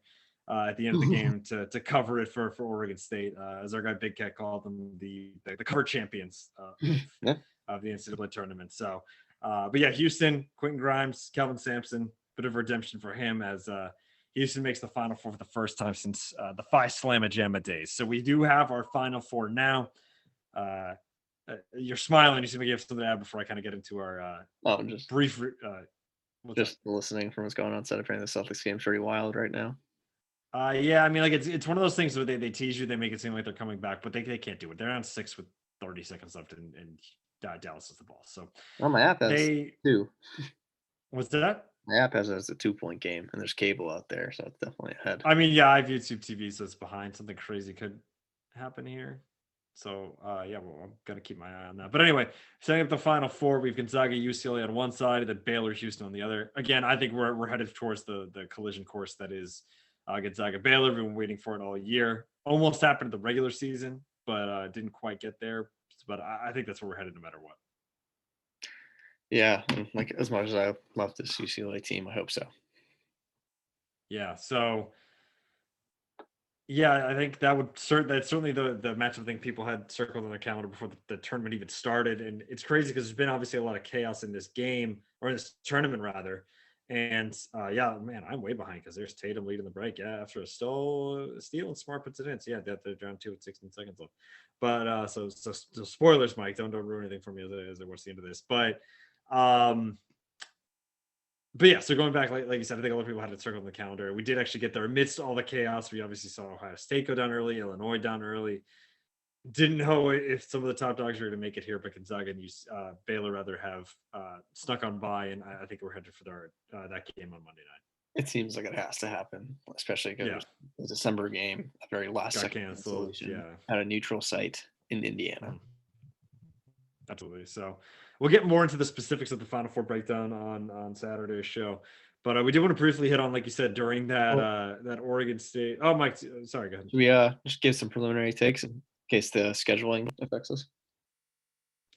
at the end of the game to cover it for Oregon State, as our guy Big Cat called them, the cover champions yeah, of the NCAA tournament. So, but yeah, Houston, Quentin Grimes, Kelvin Sampson, bit of redemption for him as Houston makes the Final Four for the first time since the Phi Slamma Jamma days. So we do have our Final Four now. You're smiling. You seem like you have something to add before I kind of get into our oh, just brief. What's up? just listening from what's going on. Instead of playing the Celtics game's pretty wild right now. Yeah, I mean, like it's one of those things where they tease you, they make it seem like they're coming back, but they can't do it. They're on 6 with 30 seconds left, and Dallas has the ball. So On my app, that's they two. what's that? My app has it as a 2-point game, and there's cable out there, so it's definitely ahead. I mean, yeah, I have YouTube TV, so it's behind. Something crazy could happen here. So, yeah, well, I'm gonna keep my eye on that. But anyway, setting up the final four, we've Gonzaga, UCLA on one side, and then Baylor, Houston on the other. Again, I think we're headed towards the collision course that is Gonzaga, Baylor. We've been waiting for it all year. Almost happened in the regular season, but didn't quite get there. But I think that's where we're headed, no matter what. Yeah, and like as much as I love this UCLA team, I hope so. Yeah. So yeah, I think that would that's certainly the matchup thing people had circled on their calendar before the tournament even started. And it's crazy because there's been obviously a lot of chaos in this game or in this tournament rather. And yeah, man, I'm way behind because there's Tatum leading the break. Yeah, after a steal and Smart puts it in. So yeah, they're down two with 16 seconds left. But so spoilers, Mike. Don't ruin anything for me as I watch the end of this. Um but yeah, so going back, like you said, I think a lot of people had it circled on the calendar. We did actually get there amidst all the chaos. We obviously saw Ohio State go down early, Illinois down early. Didn't know if some of the top dogs were going to make it here, but Gonzaga and Baylor rather have snuck on by, and I think we're headed for that game on Monday night. It seems like it has to happen, especially because Yeah, the December game, a very last got second canceled. cancellation Yeah. at a neutral site in Indiana. Mhm. Absolutely. So we'll get more into the specifics of the Final Four breakdown on Saturday's show. But we do want to briefly hit on, like you said, during Well, that Oregon State. Oh, Mike, sorry, go ahead. should we just give some preliminary takes in case the scheduling affects us?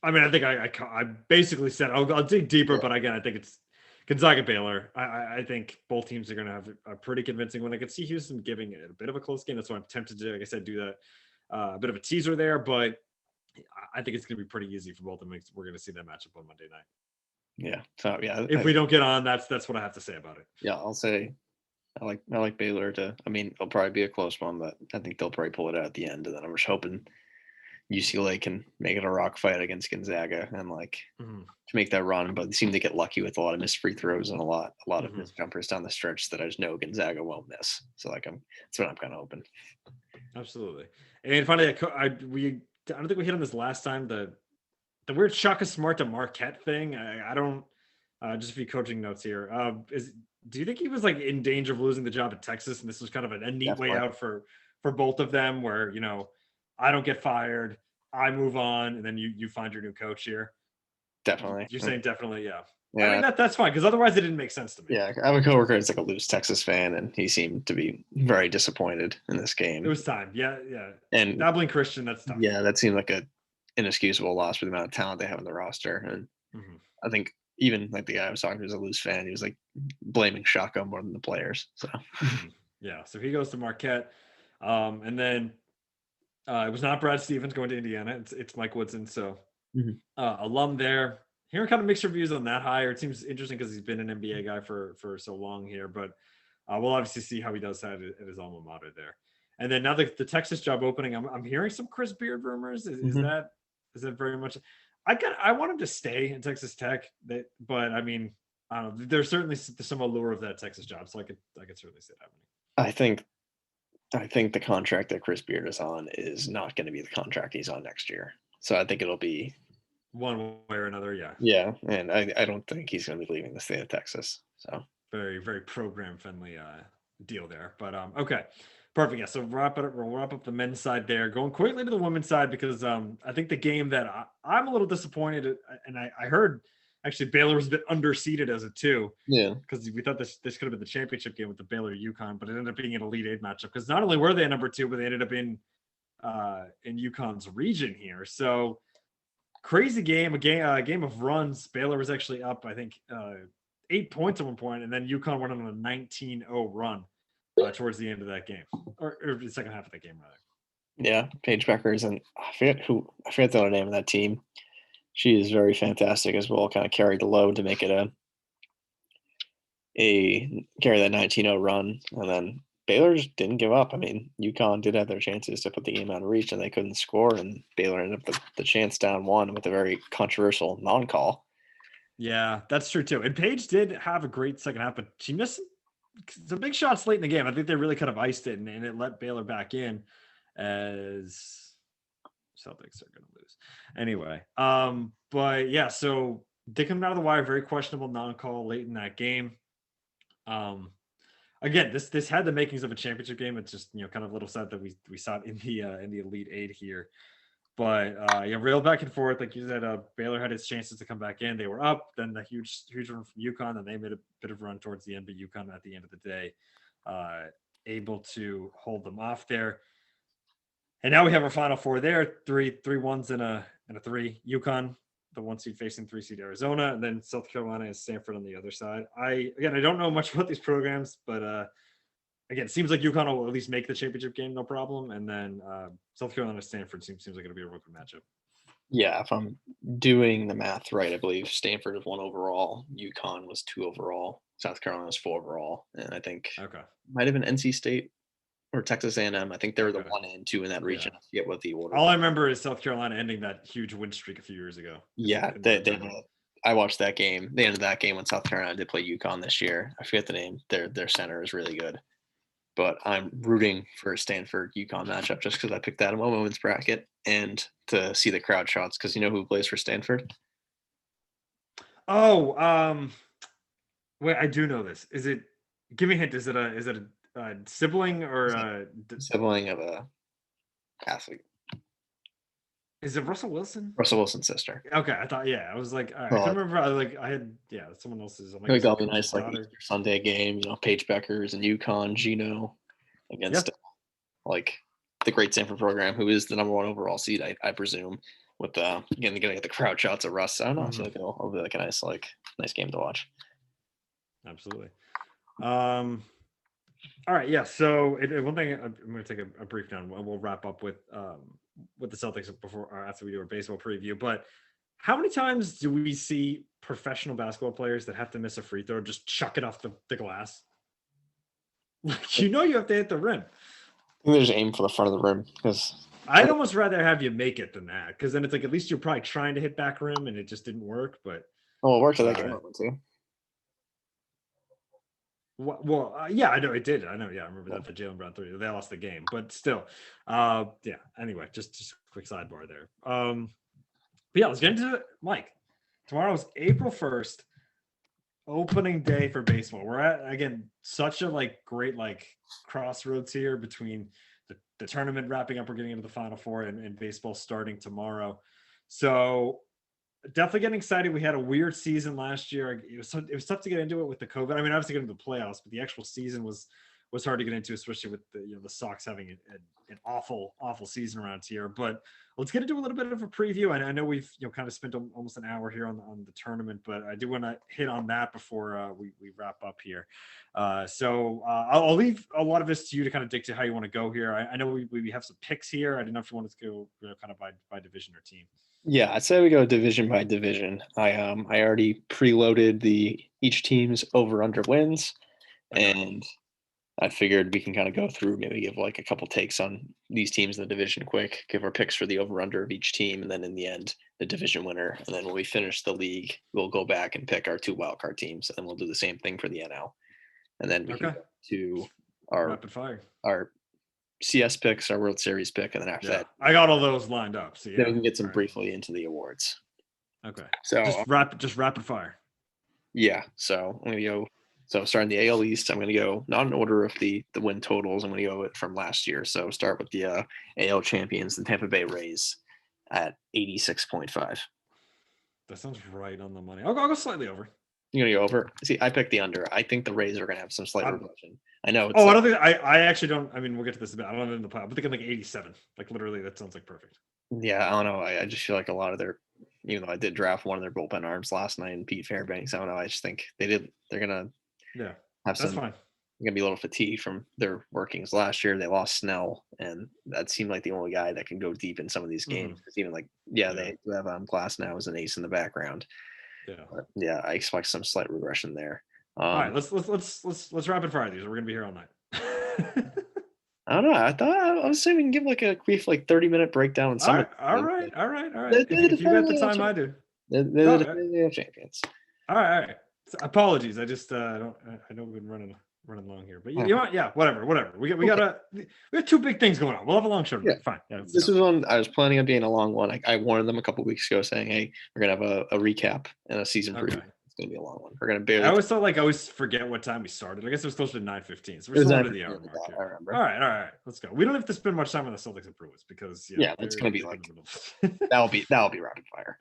I mean, I think I basically said I'll dig deeper, Yeah, but again, I think it's Gonzaga Baylor. I think both teams are going to have a pretty convincing one. I could see Houston giving it a bit of a close game. That's why I'm tempted to, like I said, do that a bit of a teaser there. But I think it's going to be pretty easy for both of them. We're going to see that matchup on Monday night. yeah. So yeah, If we don't get on, that's what I have to say about it. yeah. I'll say I like Baylor to. I mean, it'll probably be a close one, but I think they'll probably pull it out at the end. And then I'm just hoping UCLA can make it a rock fight against Gonzaga and like Mhm, to make that run. But they seem to get lucky with a lot of missed free throws and a lot of mhm. missed jumpers down the stretch that I just know Gonzaga won't miss. So like that's what I'm kind of hoping. Absolutely. And finally, I don't think we hit on this last time. The weird Shaka Smart to Marquette thing. I don't. Just a few coaching notes here. Do you think he was like in danger of losing the job at Texas, and this was kind of a neat way Definitely, out for both of them, where I don't get fired, I move on, and then you find your new coach here. definitely. You're saying definitely, yeah. I mean Yeah, that's fine because otherwise it didn't make sense to me. yeah. I have a coworker that's like a loose Texas fan, and he seemed to be very disappointed in this It game. was time, yeah, yeah. And Dabbling Christian, that's tough. yeah, that seemed like a inexcusable loss for the amount of talent they have in the roster. And Mhm. I think even like the guy I was talking to was a loose fan. He was like blaming Shaka more than the players. So Mhm. Yeah, so he goes to Marquette, and then it was not Brad Stevens going to Indiana. It's Mike Woodson, so Mhm. alum there. Hearing kind of mixed reviews on that hire. It seems interesting because he's been an NBA guy for so long here, but we'll obviously see how he does that at his alma mater there. And then now the Texas job opening. I'm hearing some Chris Beard rumors. Mhm. Is that very much? I want him to stay in Texas Tech, but I mean, I don't know. There's certainly some allure of that Texas job, so I could certainly see it happening. I think I think the contract that Chris Beard is on is not going to be the contract he's on next year. So I think it'll be One way or another, yeah. yeah, and I don't think he's going to be leaving the state of Texas. So Very program friendly deal there. But okay, perfect. Yeah, so we'll wrap up the men's side there. Going quickly to the women's side because I think the game that I'm a little disappointed and I heard actually Baylor was a bit underseeded as a two yeah, because we thought this could have been the championship game with the Baylor UConn, but it ended up being an Elite Eight matchup because not only were they number two, but they ended up in UConn's region here. So crazy game, a game of runs. Baylor was actually up, I think, 8 points at one point, and then UConn went on a 19-0 run towards the end of that game, or the second half of that game, rather. yeah. Paige Beckers and I forget the other name of that team. She is very fantastic as well. Kind of carried the load to make it a carry that 19-0 run, and then Baylor just didn't give up. I mean, UConn did have their chances to put the game out of reach, and they couldn't score. And Baylor ended up the chance down one with a very controversial non-call. Yeah, that's true too. And Paige did have a great second half, but she missed some big shots late in the game. I think they really kind of iced it, and it let Baylor back in as Celtics are going to lose anyway. But yeah, so they come out of the wire, very questionable non-call late in that game. Um, Again, this had the makings of a championship game. It's just kind of a little sad that we saw it in the Elite Eight here. But yeah, real back and forth. Like you said, Baylor had its chances to come back in. They were up. Then the huge run from UConn. Then they made a bit of a run towards the end. But UConn at the end of the day, uh, able to hold them off there. And now we have our Final Four there. Three ones and a three. UConn, the 1 seed facing 3 seed Arizona, and then South Carolina and Stanford on the other side. I don't know much about these programs, but again, it seems like UConn will at least make the championship game, no problem. And then South Carolina Stanford seems like it'll be a real good matchup. Yeah, if I'm doing the math right, I believe Stanford is 1 overall, UConn was 2 overall, South Carolina was 4 overall, and I think Okay. might have been NC State or Texas A&M. I think they were the Okay. 1 and 2 in that region. Yeah. I forget what the order. All I remember is South Carolina ending that huge win streak a few years ago. Yeah, I watched that game. The end of that game when South Carolina did play UConn this year. I forget the name. Their center is really good. But I'm rooting for a Stanford UConn matchup just because I picked that in my women's bracket and to see the crowd shots because you know who plays for Stanford? Oh, wait, I do know this. Is it? Give me a hint. Is it a sibling or a Sibling of a athlete. Is it Russell Wilson? Russell Wilson's sister. Okay, I thought I was like, I couldn't remember. I had someone else's. I'm like that'll be nice, like Easter Sunday game. Paige Beckers and UConn, Gino against like the great Stanford program, who is the number 1 overall seed, I presume. With the again, they're gonna get the crowd shots of Russ. I don't know. Mm-hmm. So it'll be like a nice game to watch. Absolutely. All right, yeah. So one thing I'm going to take a brief down. We'll wrap up with the Celtics before or after we do our baseball preview. But how many times do we see professional basketball players that have to miss a free throw just chuck it off the glass? Like you have to hit the rim. I think they just aim for the front of the rim because I'd almost rather have you make it than that because then it's like at least you're probably trying to hit back rim and it just didn't work. But it worked for that game too. Well, yeah, I know it did. I know, yeah, I remember that for Jaylen Brown 3. They lost the game, but still, yeah. Anyway, just a quick sidebar there. But yeah, let's get into it, Mike. Tomorrow's April 1st, opening day for baseball. We're at again such a great crossroads here between the tournament wrapping up. We're getting into the Final Four and baseball starting tomorrow. So definitely getting excited. We had a weird season last year. It was tough to get into it with the COVID. I mean, obviously getting to the playoffs, but the actual season was hard to get into, especially with the Sox having an awful season around here. But let's get into a little bit of a preview. And I know we've kind of spent almost an hour here on the tournament, but I do want to hit on that before we wrap up here. So I'll leave a lot of this to you to kind of dictate how you want to go here. I know we have some picks here. I didn't know if you wanted to go kind of by division or team. Yeah, I'd say we go division by division. I already preloaded each team's over under wins, and I figured we can kind of go through, maybe give a couple takes on these teams in the division quick, give our picks for the over under of each team, and then in the end, the division winner. And then when we finish the league, we'll go back and pick our 2 wildcard teams, and we'll do the same thing for the NL. And then we can go to our rapid fire, our CS picks, our World Series pick, and then after that, I got all those lined up. So then we can get some briefly into the awards. Okay. So just rapid fire. Yeah. So I'm gonna go. So starting the AL East, I'm gonna go not in order of the win totals. I'm gonna go from last year. So start with the AL champions, the Tampa Bay Rays, at 86.5. That sounds right on the money. I'll go slightly over. You're gonna go over? See, I picked the under. I think the Rays are gonna have some slight regression. I know. I don't think I actually don't. I mean, we'll get to this a bit. I don't know in the play. I'm thinking 87. Literally, that sounds like perfect. Yeah, I don't know. I just feel like a lot of their, even though I did draft one of their bullpen arms last night and Pete Fairbanks, I don't know. I just think they're gonna have some. That's fine. They're gonna be a little fatigued from their workings last year. They lost Snell, and that seemed like the only guy that can go deep in some of these games. Because even they do have Glass now as an ace in the background. Yeah, I expect some slight regression there. All right, let's rapid fire these. We're gonna be here all night. I don't know. I thought I was saying we can give a brief 30-minute breakdown on some. All right. If you got the time, I do. They're the defending champions. All right. So, apologies. I just I know we've been running long here, but you know what? Yeah, whatever. We got 2 big things going on. We'll have a long show today. Fine. Yeah, this was one I was planning on being a long one. I warned them a couple weeks ago saying, hey, we're gonna have a recap and a season preview. It's gonna be a long one. We're gonna I barely. always thought I always forget what time we started. I guess it was closer to 9:15. So we're It was still under after the the hour end of mark that, here. I remember. All right. Let's go. We don't have to spend much time on the Celtics and Bruins because Yeah, that's gonna be they're like in the middle. that'll be rapid fire.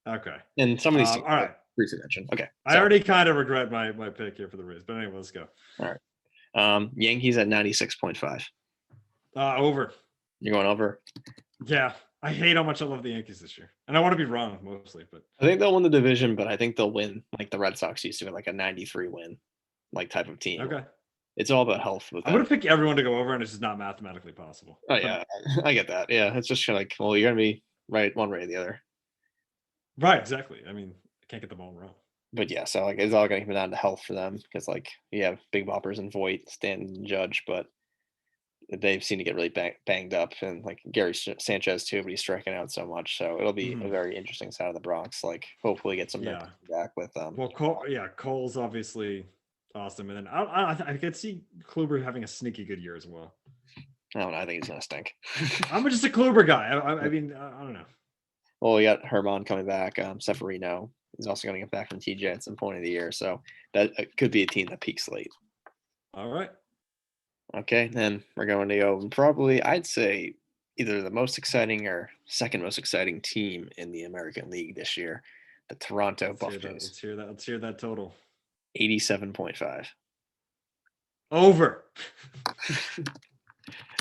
Okay. And some of these All teams right. briefly mentioned. Okay, I so already kind of regret my pick here for the Riz, but anyway, let's go. all right. Yankees at 96.5. Over. You're going over. Yeah. I hate how much I love the Yankees this year. And I want to be wrong mostly, but I think they'll win the division, but I think they'll win like the Red Sox used to win, like a 93 win, like type of team. okay. It's all about health with I'm going them. to pick everyone to go over, and it's just not mathematically possible. Oh yeah, I get that. Yeah, it's just like, well, you're gonna be right one way or the other. Right, exactly. I mean, I can't get them all wrong. But yeah, so like it's all gonna come down to health for them because like you have big boppers and Voit, Stanton, and Judge, but they've seemed to get really banged up, and like Gary Sanchez too, but he's striking out so much, so it'll be a very interesting side of the Bronx. Like hopefully get some Yeah. back with Well, Cole's obviously awesome, and then I could see Kluber having a sneaky good year as well. I don't know. I think he's gonna stink. I'm just a Kluber guy. I mean, I don't know. Well, we got Herman coming back. Severino is also going to get back from TJ at some point of the year, so that could be a team that peaks late. All right. Okay, then we're going to go probably, I'd say, either the most exciting or second most exciting team in the American League this year, the Toronto Buff Jays. Let's hear that total. 87.5. Over.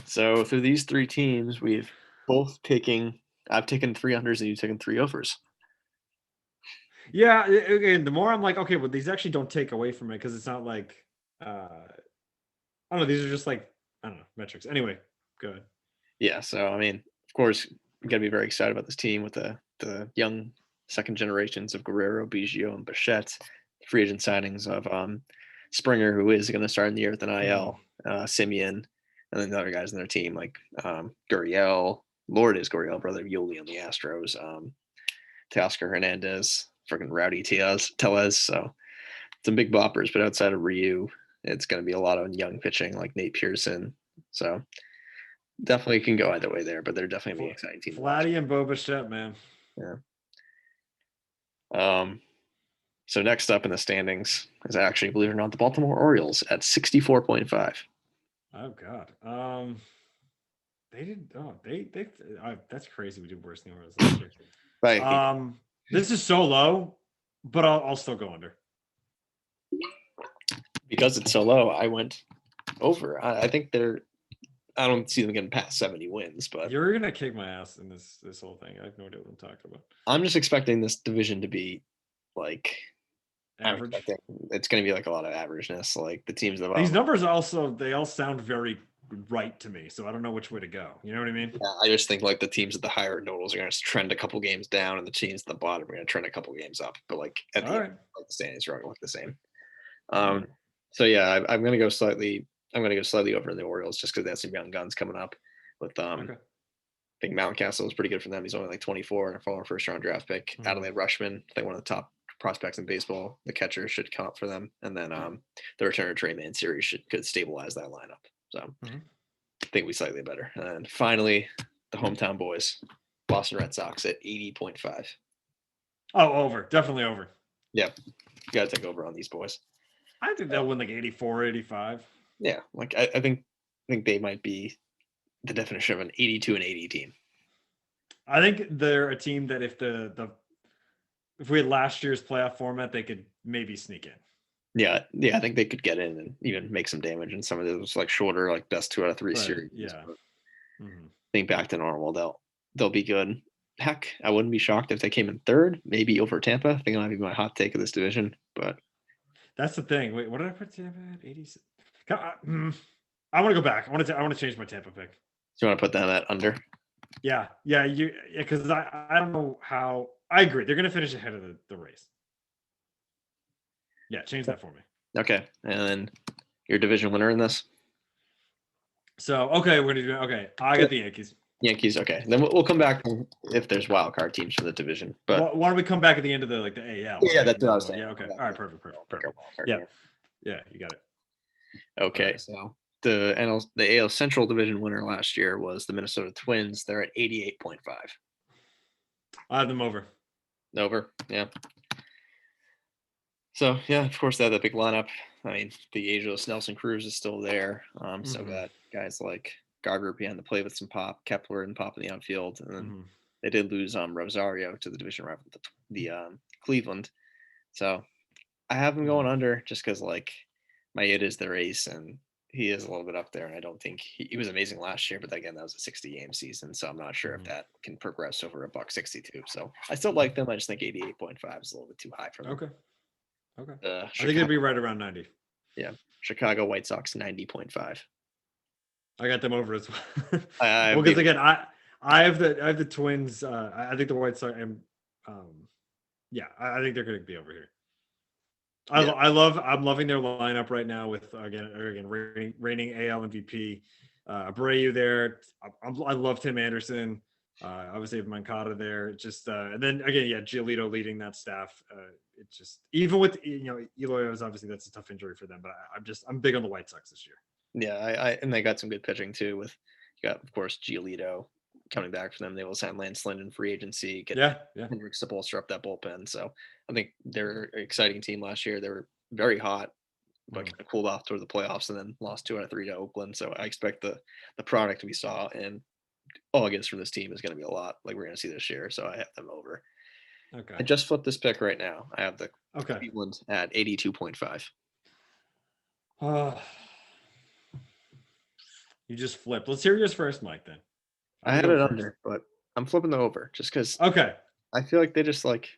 So through these three teams, we've both I've taken 3 unders and you've taken 3 overs. Yeah, again, the more I'm like, okay, well, these actually don't take away from it because it's not like, I don't know, these are just like, I don't know, metrics. Anyway, go ahead. Yeah, so I mean, of course, we got to be very excited about this team with the young second generations of Guerrero, Biggio, and Bichette, free agent signings of Springer, who is going to start in the year with an IL, Simeon, and then the other guys in their team like Gurriel, Lourdes Gurriel, brother of Yuli on the Astros, Teoscar Hernandez, freaking Rowdy Tellez. So some big boppers, but outside of Ryu, it's going to be a lot of young pitching like Nate Pearson. So definitely can go either way there, but they're definitely an exciting team. Vladdy and Bo Bichette, man. Yeah. So next up in the standings is actually, believe it or not, the Baltimore Orioles at 64.5. Oh God. They did. Oh, that's crazy. We did worse than the Orioles last year. Right. This is so low, but I'll still go under. Because it's so low, I went over. I think I don't see them getting past 70 wins, but you're gonna kick my ass in this whole thing. I have no idea what I'm talking about. I'm just expecting this division to be like average. It's going to be like a lot of averageness. Like the teams that these numbers also, they all sound very right to me, so I don't know which way to go. You know what I mean? Yeah, I just think like the teams at the higher totals are going to trend a couple games down, and the teams at the bottom are going to trend a couple games up. But like at the end, like the standings are going to look the same. So yeah, I'm going to go slightly. I'm going to go slightly over in the Orioles just because they have some young guns coming up. With I think Mountcastle is pretty good for them. He's only like 24 and a former first-round draft pick. Adelaide Rushman, I think one of the top prospects in baseball. The catcher should come up for them, and then the return of Trey Mancini could stabilize that lineup. So I think we slightly better. And finally, the hometown boys, Boston Red Sox at 80.5. Oh, over. Definitely over. Yep. You got to take over on these boys. I think they'll win like 84, 85. Yeah. Like I think they might be the definition of an 82 and 80 team. I think they're a team that if if we had last year's playoff format, they could maybe sneak in. Yeah, I think they could get in and even make some damage in some of those like shorter, like best 2 out of 3 series. Yeah. I think back to normal, they'll be good. Heck, I wouldn't be shocked if they came in third, maybe over Tampa. I think it might be my hot take of this division, but that's the thing. Wait, what did I put Tampa at? 86. I want to go back. I want to change my Tampa pick. So you want to put them at under? Yeah, because I don't know how. I agree. They're going to finish ahead of the race. Yeah, change that for me. Okay, and then your division winner in this. So okay, we're gonna do. Okay, I got the Yankees. Yankees. Okay, then we'll come back if there's wild card teams for the division. But why don't we come back at the end of the AL? Yeah, that's what I was saying. Yeah. Okay. All right. Perfect. Yeah. You got it. Okay, so the AL Central Division winner last year was the Minnesota Twins. They're at 88.5. I have them over. Over. Yeah. So yeah, of course they have that big lineup. I mean, the ageless Nelson Cruz is still there. Still Hmm. got guys like Garber behind the plate with some pop, Kepler and pop in the outfield, and then Hmm. they did lose Rosario to the division rival, the Cleveland. So I have him Hmm. going under just because like my it is their ace and he is a little bit up there, and I don't think he was amazing last year, but again that was a 60 game season, so I'm not sure if Hmm. that can progress over a buck 62. So I still like them. I just think 88.5 is a little bit too high for them. Okay. Okay. I think it'd Chicago, be right around 90. yeah, Chicago White Sox 90.5. I got them over as well. I Well, have because the again, I have the Twins. I think the White Sox. Um, yeah, I think they're going to be over here. yeah I'm loving their lineup right now with again reigning AL MVP, Abreu there. I love Tim Anderson. Obviously have Mancada there. Just and then again, yeah, Giolito leading that staff. It just even with Eloy was obviously that's a tough injury for them, but I'm big on the White Sox this year. yeah I and they got some good pitching too. With you got of course Giolito coming back for them. They will sign Lance Lynn in free agency, get Yeah, yeah. Hendricks to bolster up that bullpen. So I think they're an exciting team last year. They were very hot, but Mhm. kind of cooled off toward the playoffs and then lost 2 out of 3 to Oakland. So I expect the product we saw in August from this team is going to be a lot like we're going to see this year. So I have them over. Okay. I just flipped this pick right now. I have the Okay. Cleveland at 82.5. Uh, you just flipped. Let's hear yours first, Mike. Then I I can had go it first. under, but I'm flipping the over just because Okay. I feel like they just like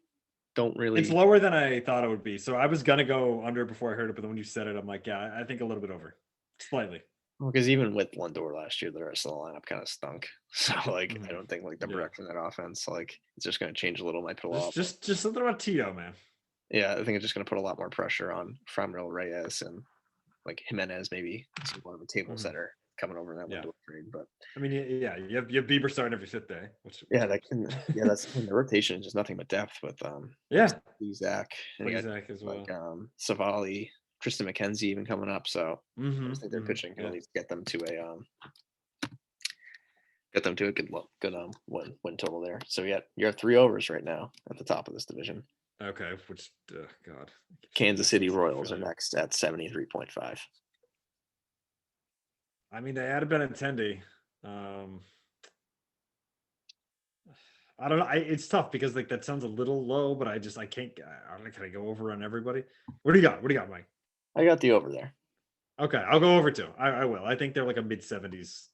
don't It's really. lower than I thought it would be. So I was gonna go under before I heard it, but then when you said it, I'm like, yeah, I think a little bit over, slightly. Because even with Lindor last year, the rest of the lineup kind of stunk. So like, I Hmm. don't think like the Yeah, production of that offense like it's just going to change a little. Might put a just lot more. just just something about Tito, man. Yeah, I think it's just going to put a lot more pressure on Framil Reyes and like Jimenez, maybe more of a table Hmm. setter coming over in that Yeah, Lindor trade. But I mean, yeah, you have Bieber starting every fifth day, which yeah, that helps. can yeah, that's I mean, the rotation is just nothing but depth with Yeah, Zach and you got Zach as like well. Savali, Tristan McKenzie even coming up. So I Hmm. just think their Hmm. pitching can at Yeah. least get them to a good win total there. So yeah, you're at 3 overs right now at the top of this division. Okay. Which, God, I keep saying Kansas this. City That's a Royals are failure. next at 73.5. I mean, they added Benintendi. Um, I don't know. It's tough because like that sounds a little low, but I can't. I don't know. Can I go over on everybody? What do you got? What do you got, Mike? I got the over there. Okay, I'll go over too. I will. I think they're like a mid 70s,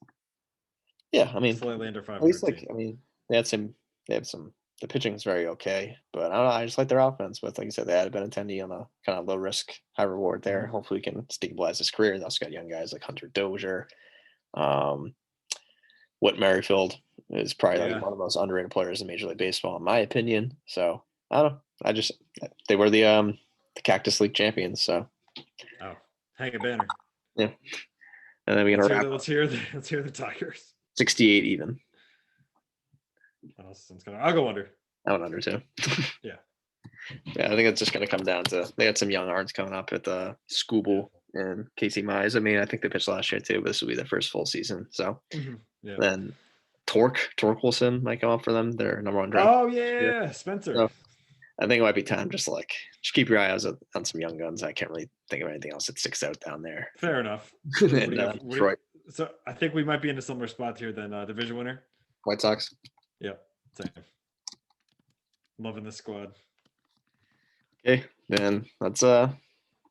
Yeah, I mean, slightly under at least 500 like team. I mean, they have some. The pitching is very okay, but I don't know. I just like their offense. But like you said, they added Benintendi on a kind of low risk, high reward there. Hmm. Hopefully, we can stabilize his career. They also got young guys like Hunter Dozier. Um, Whit Merrifield is probably like Yeah. one of the most underrated players in Major League Baseball, in my opinion. So I don't know. I just they were the Cactus League champions. So Oh, hang a banner. yeah, and then we're Let's gonna hear wrap the up let's hear the let's hear the Tigers. 68 even. Oh, sounds good. I'll go under. I went under too. Yeah. Yeah, I think it's just going to come down to they had some young arms coming up at the Yeah. Scooble and Casey Mize. I mean, I think they pitched last year too, but this will be their first full season. So Hmm. Yeah. then Torkelson might come up for them, their number one draft Oh this year. yeah, Spencer. So I think it might be time just keep your eyes on some young guns. I can't really think of anything else that sticks out down there. Fair enough. What do And you got? Detroit So I think we might be in a similar spot here than division winner. White Sox. Yep. Same. Loving this squad. Okay, then let's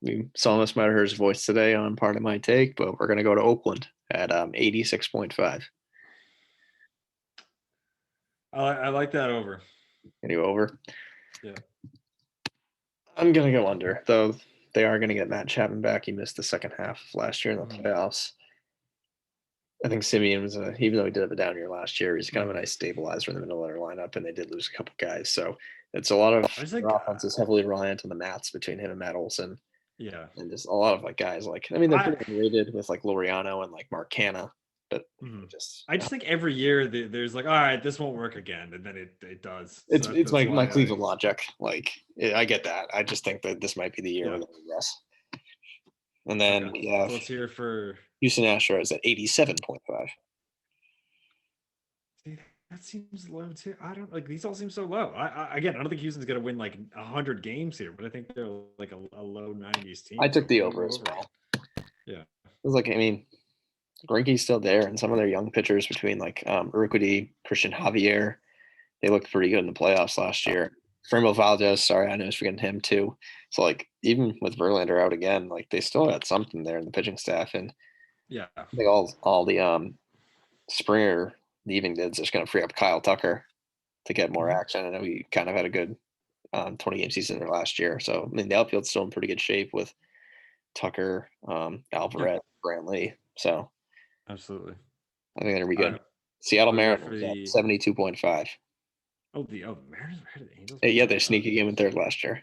we saw Miss Matter's voice today on part of my take, but we're gonna go to Oakland at 86.5. I like that over. Can you over? Yeah. I'm gonna go under, though. They are gonna get Matt Chapman back. He missed the second half of last year in the Hmm. playoffs. I think Simeon was even though he did have a down year last year, he's kind of a Hmm. nice stabilizer in the middle of their lineup, and they did lose a couple guys. So it's a lot of I just their think, offense is heavily reliant on the mats between him and Matt Olson, yeah. and just a lot of like guys like I mean they're I pretty underrated with like Loriano and like Mark Canna, but mhm. just I just think every year there's like, all right, this won't work again, and then it does. So it's that's my why Cleveland logic. Like I get that. I just think that this might be the year yeah. where they regress. And Okay. then we have So let's hear for. Houston Astros at 87.5. That seems low too. I don't like these all seem so low. Again, I don't think Houston's gonna win like 100 games here, but I think they're like a low 90s team. I So took the I'm gonna over go as over well. again. Yeah. It was like, I mean, Greinke's still there, and some of their young pitchers between like Urquidy, Christian Javier, they looked pretty good in the playoffs last year. Fremel Valdez, sorry, I know I was forgetting him too. So like even with Verlander out again, like they still got something there in the pitching staff, and Yeah. I think all the Springer leaving did just going to free up Kyle Tucker to get more Mhm. action. I know he kind of had a good 20 game season there last year, so I mean the outfield's still in pretty good shape with Tucker, Yeah. Alvarez, Brantley. So Absolutely. I think they're gonna be All good. right. Seattle What do we got for Mariners at the 72.5. the Mariners are ahead of the Angels by Yeah, so they're much. sneaky game in third last year.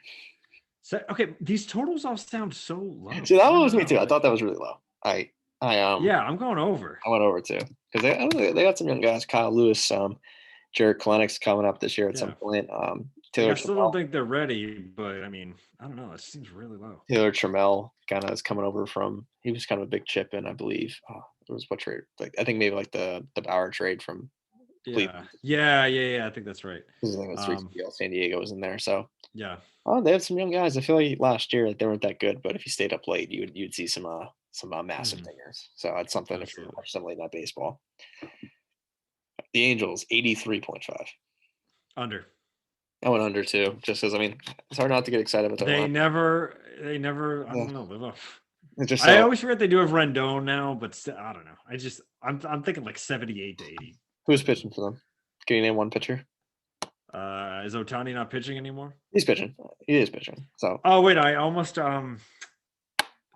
So, okay, these totals all sound so low. So that I one don't was me know. too. I Like, thought that was really low. I yeah, I'm going over. I went over too because I don't know, they got some young guys. Kyle Lewis, Jared Klenick's coming up this year at some Yeah. point. Like, Taylor I still don't Trammell, think they're ready, but I mean, I don't know. It seems really low. Taylor Trammell kind of is coming over from. He was kind of a big chip in, I believe. It was what trade? Like I think maybe like the Bauer trade from Yeah. Cleveland. Yeah. I think that's right. This is I think it's 3 Um, deal. San Diego was in there, so yeah. they had some young guys. I feel like last year like, they weren't that good, but if you stayed up late, you'd see some massive Mhm. dingers. So it's something if you're Absolutely. watching some late night baseball. The Angels 83.5. Under. I went under too, just because I mean it's hard not to get excited about their line. I Yeah, don't know. They're low. it's just I so. always forget they do have Rendon now, but still, I don't know. I'm thinking like 78 to 80. Who's pitching for them? Can you name one pitcher? Is Otani not pitching anymore? He's pitching. He is pitching. So Oh wait, I almost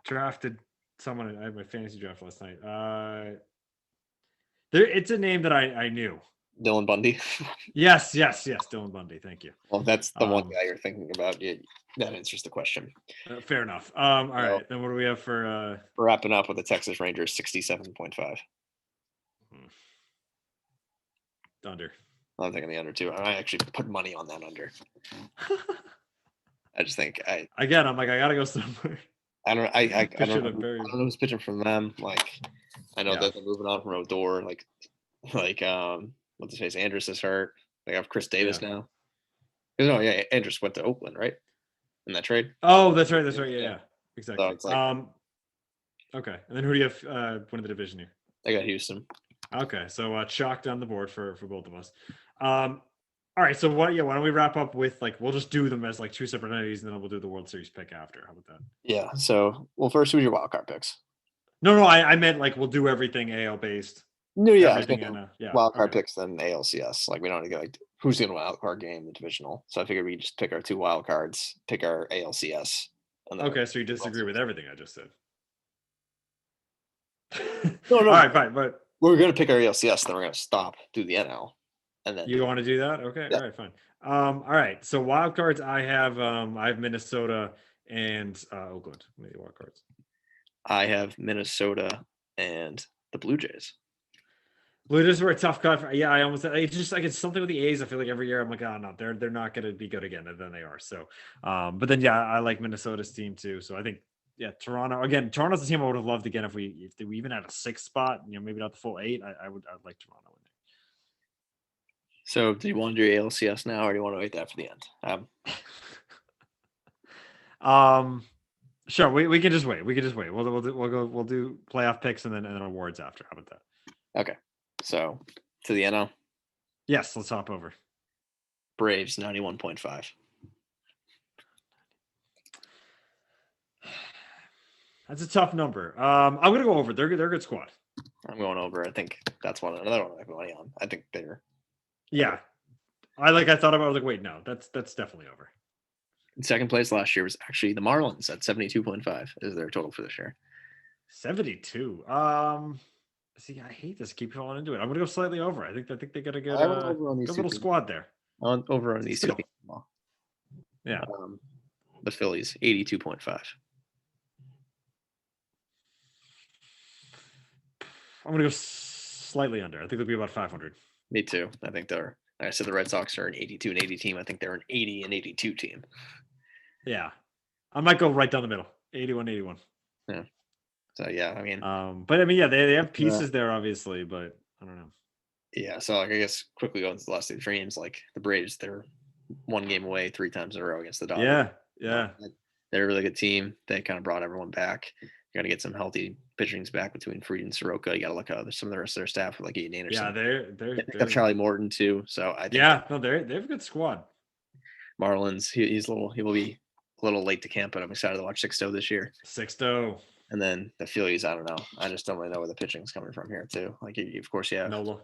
drafted someone. I had my fantasy draft last night. It's a name that I knew. Dylan Bundy. Yes, Dylan Bundy. Thank you. Well, that's the one Um, guy you're thinking about. Yeah, that answers the question. Fair enough. All So right, then what do we have for we're wrapping up with the Texas Rangers 67.5. under? I'm thinking the under two. I actually put money on that under. I just think Again, I'm like, I gotta go somewhere. I don't I Pitch don't it know a very I don't know who's pitching from them. Like I know yeah. that they're moving on from Odor. Like what's his face? Andrus is hurt. They have Chris Davis Yeah. now. No, yeah, Andrus went to Oakland, right? In that trade. Oh, that's right. That's right. Yeah. Yeah. So Exactly. it's like Okay. And then who do you have winning the division here? I got Houston. Okay, so chalk down the board for both of us. All right, so what? Yeah, why don't we wrap up with like we'll just do them as like two separate entities, and then we'll do the World Series pick after. How about that? Yeah. So well, first, who's your wild card picks? No, I meant like we'll do everything AL based, No, yeah, I was everything thinking yeah. wild card Okay, picks then ALCS. Like we don't need to go like who's going to wild card game the divisional. So I figured we just pick our two wild cards, pick our ALCS, and then okay. So you World disagree with Series. everything I just said. No, All no, right, fine. But we're going to pick our ALCS, then we're going to stop, do the NL, and then you want to do that? Okay, yeah, all right, fine. All right. So wild cards, I have Minnesota and Oakland. Maybe wild cards. I have Minnesota and the Blue Jays. Blue Jays were a tough cut. Yeah, I almost it's just like it's something with the A's. I feel like every year I'm like, oh no, they're not going to be good again, and then they are. So, but then yeah, I like Minnesota's team too. So I think yeah, Toronto again. Toronto's the team I would have loved again if we even had a sixth spot. You know, maybe not the full eight. I'd like Toronto in So do you want to do ALCS now, or do you want to wait that for the end? there. Sure, we can just wait. We can just wait. We'll do playoff picks and then awards after. How about that? Okay. So to the NL, Yes, let's hop over. Braves 91.5. That's a tough number. I'm gonna go over. They're a good squad. I'm going over. I think that's another one I have money on. I think they're Yeah, I thought about. I was like, wait, no, that's definitely over. in second place last year was actually the Marlins at 72.5 is their total for this year. 72. See, I hate this. Keep falling into it. I'm gonna go slightly over. I think they got a I went over on good these two little teams. squad there. I went over on these two Still. teams. Yeah. The Phillies 82.5. I'm gonna go slightly under. I think they'll be about 500. Me too. I think they're. Like I said, the Red Sox are an 82 and 80 team. I think they're an 80 and 82 team. Yeah. I might go right down the middle. 81, 81. Yeah. So yeah, I mean, But I mean, yeah, they have pieces there, obviously, but I don't know. Yeah, so like I guess quickly going to the last two dreams, like the Braves, they're 1 game away 3 times in a row against the Dodgers. Yeah, Uh, yeah, they're a really good team. They kind of brought everyone back. You got to get some healthy pitchings back between Fried and Soroka. You got to look at some of the rest of their staff, like Ian yeah. Anderson. They're They picked up they're Charlie Morton too, so I think yeah. No, they have a good squad. Marlins. He will be a little late to camp, but I'm excited to watch Sixto this year. 6-0 And then the Phillies, I don't know. I just don't really know where the pitching's coming from here too. Like of course you have Nola.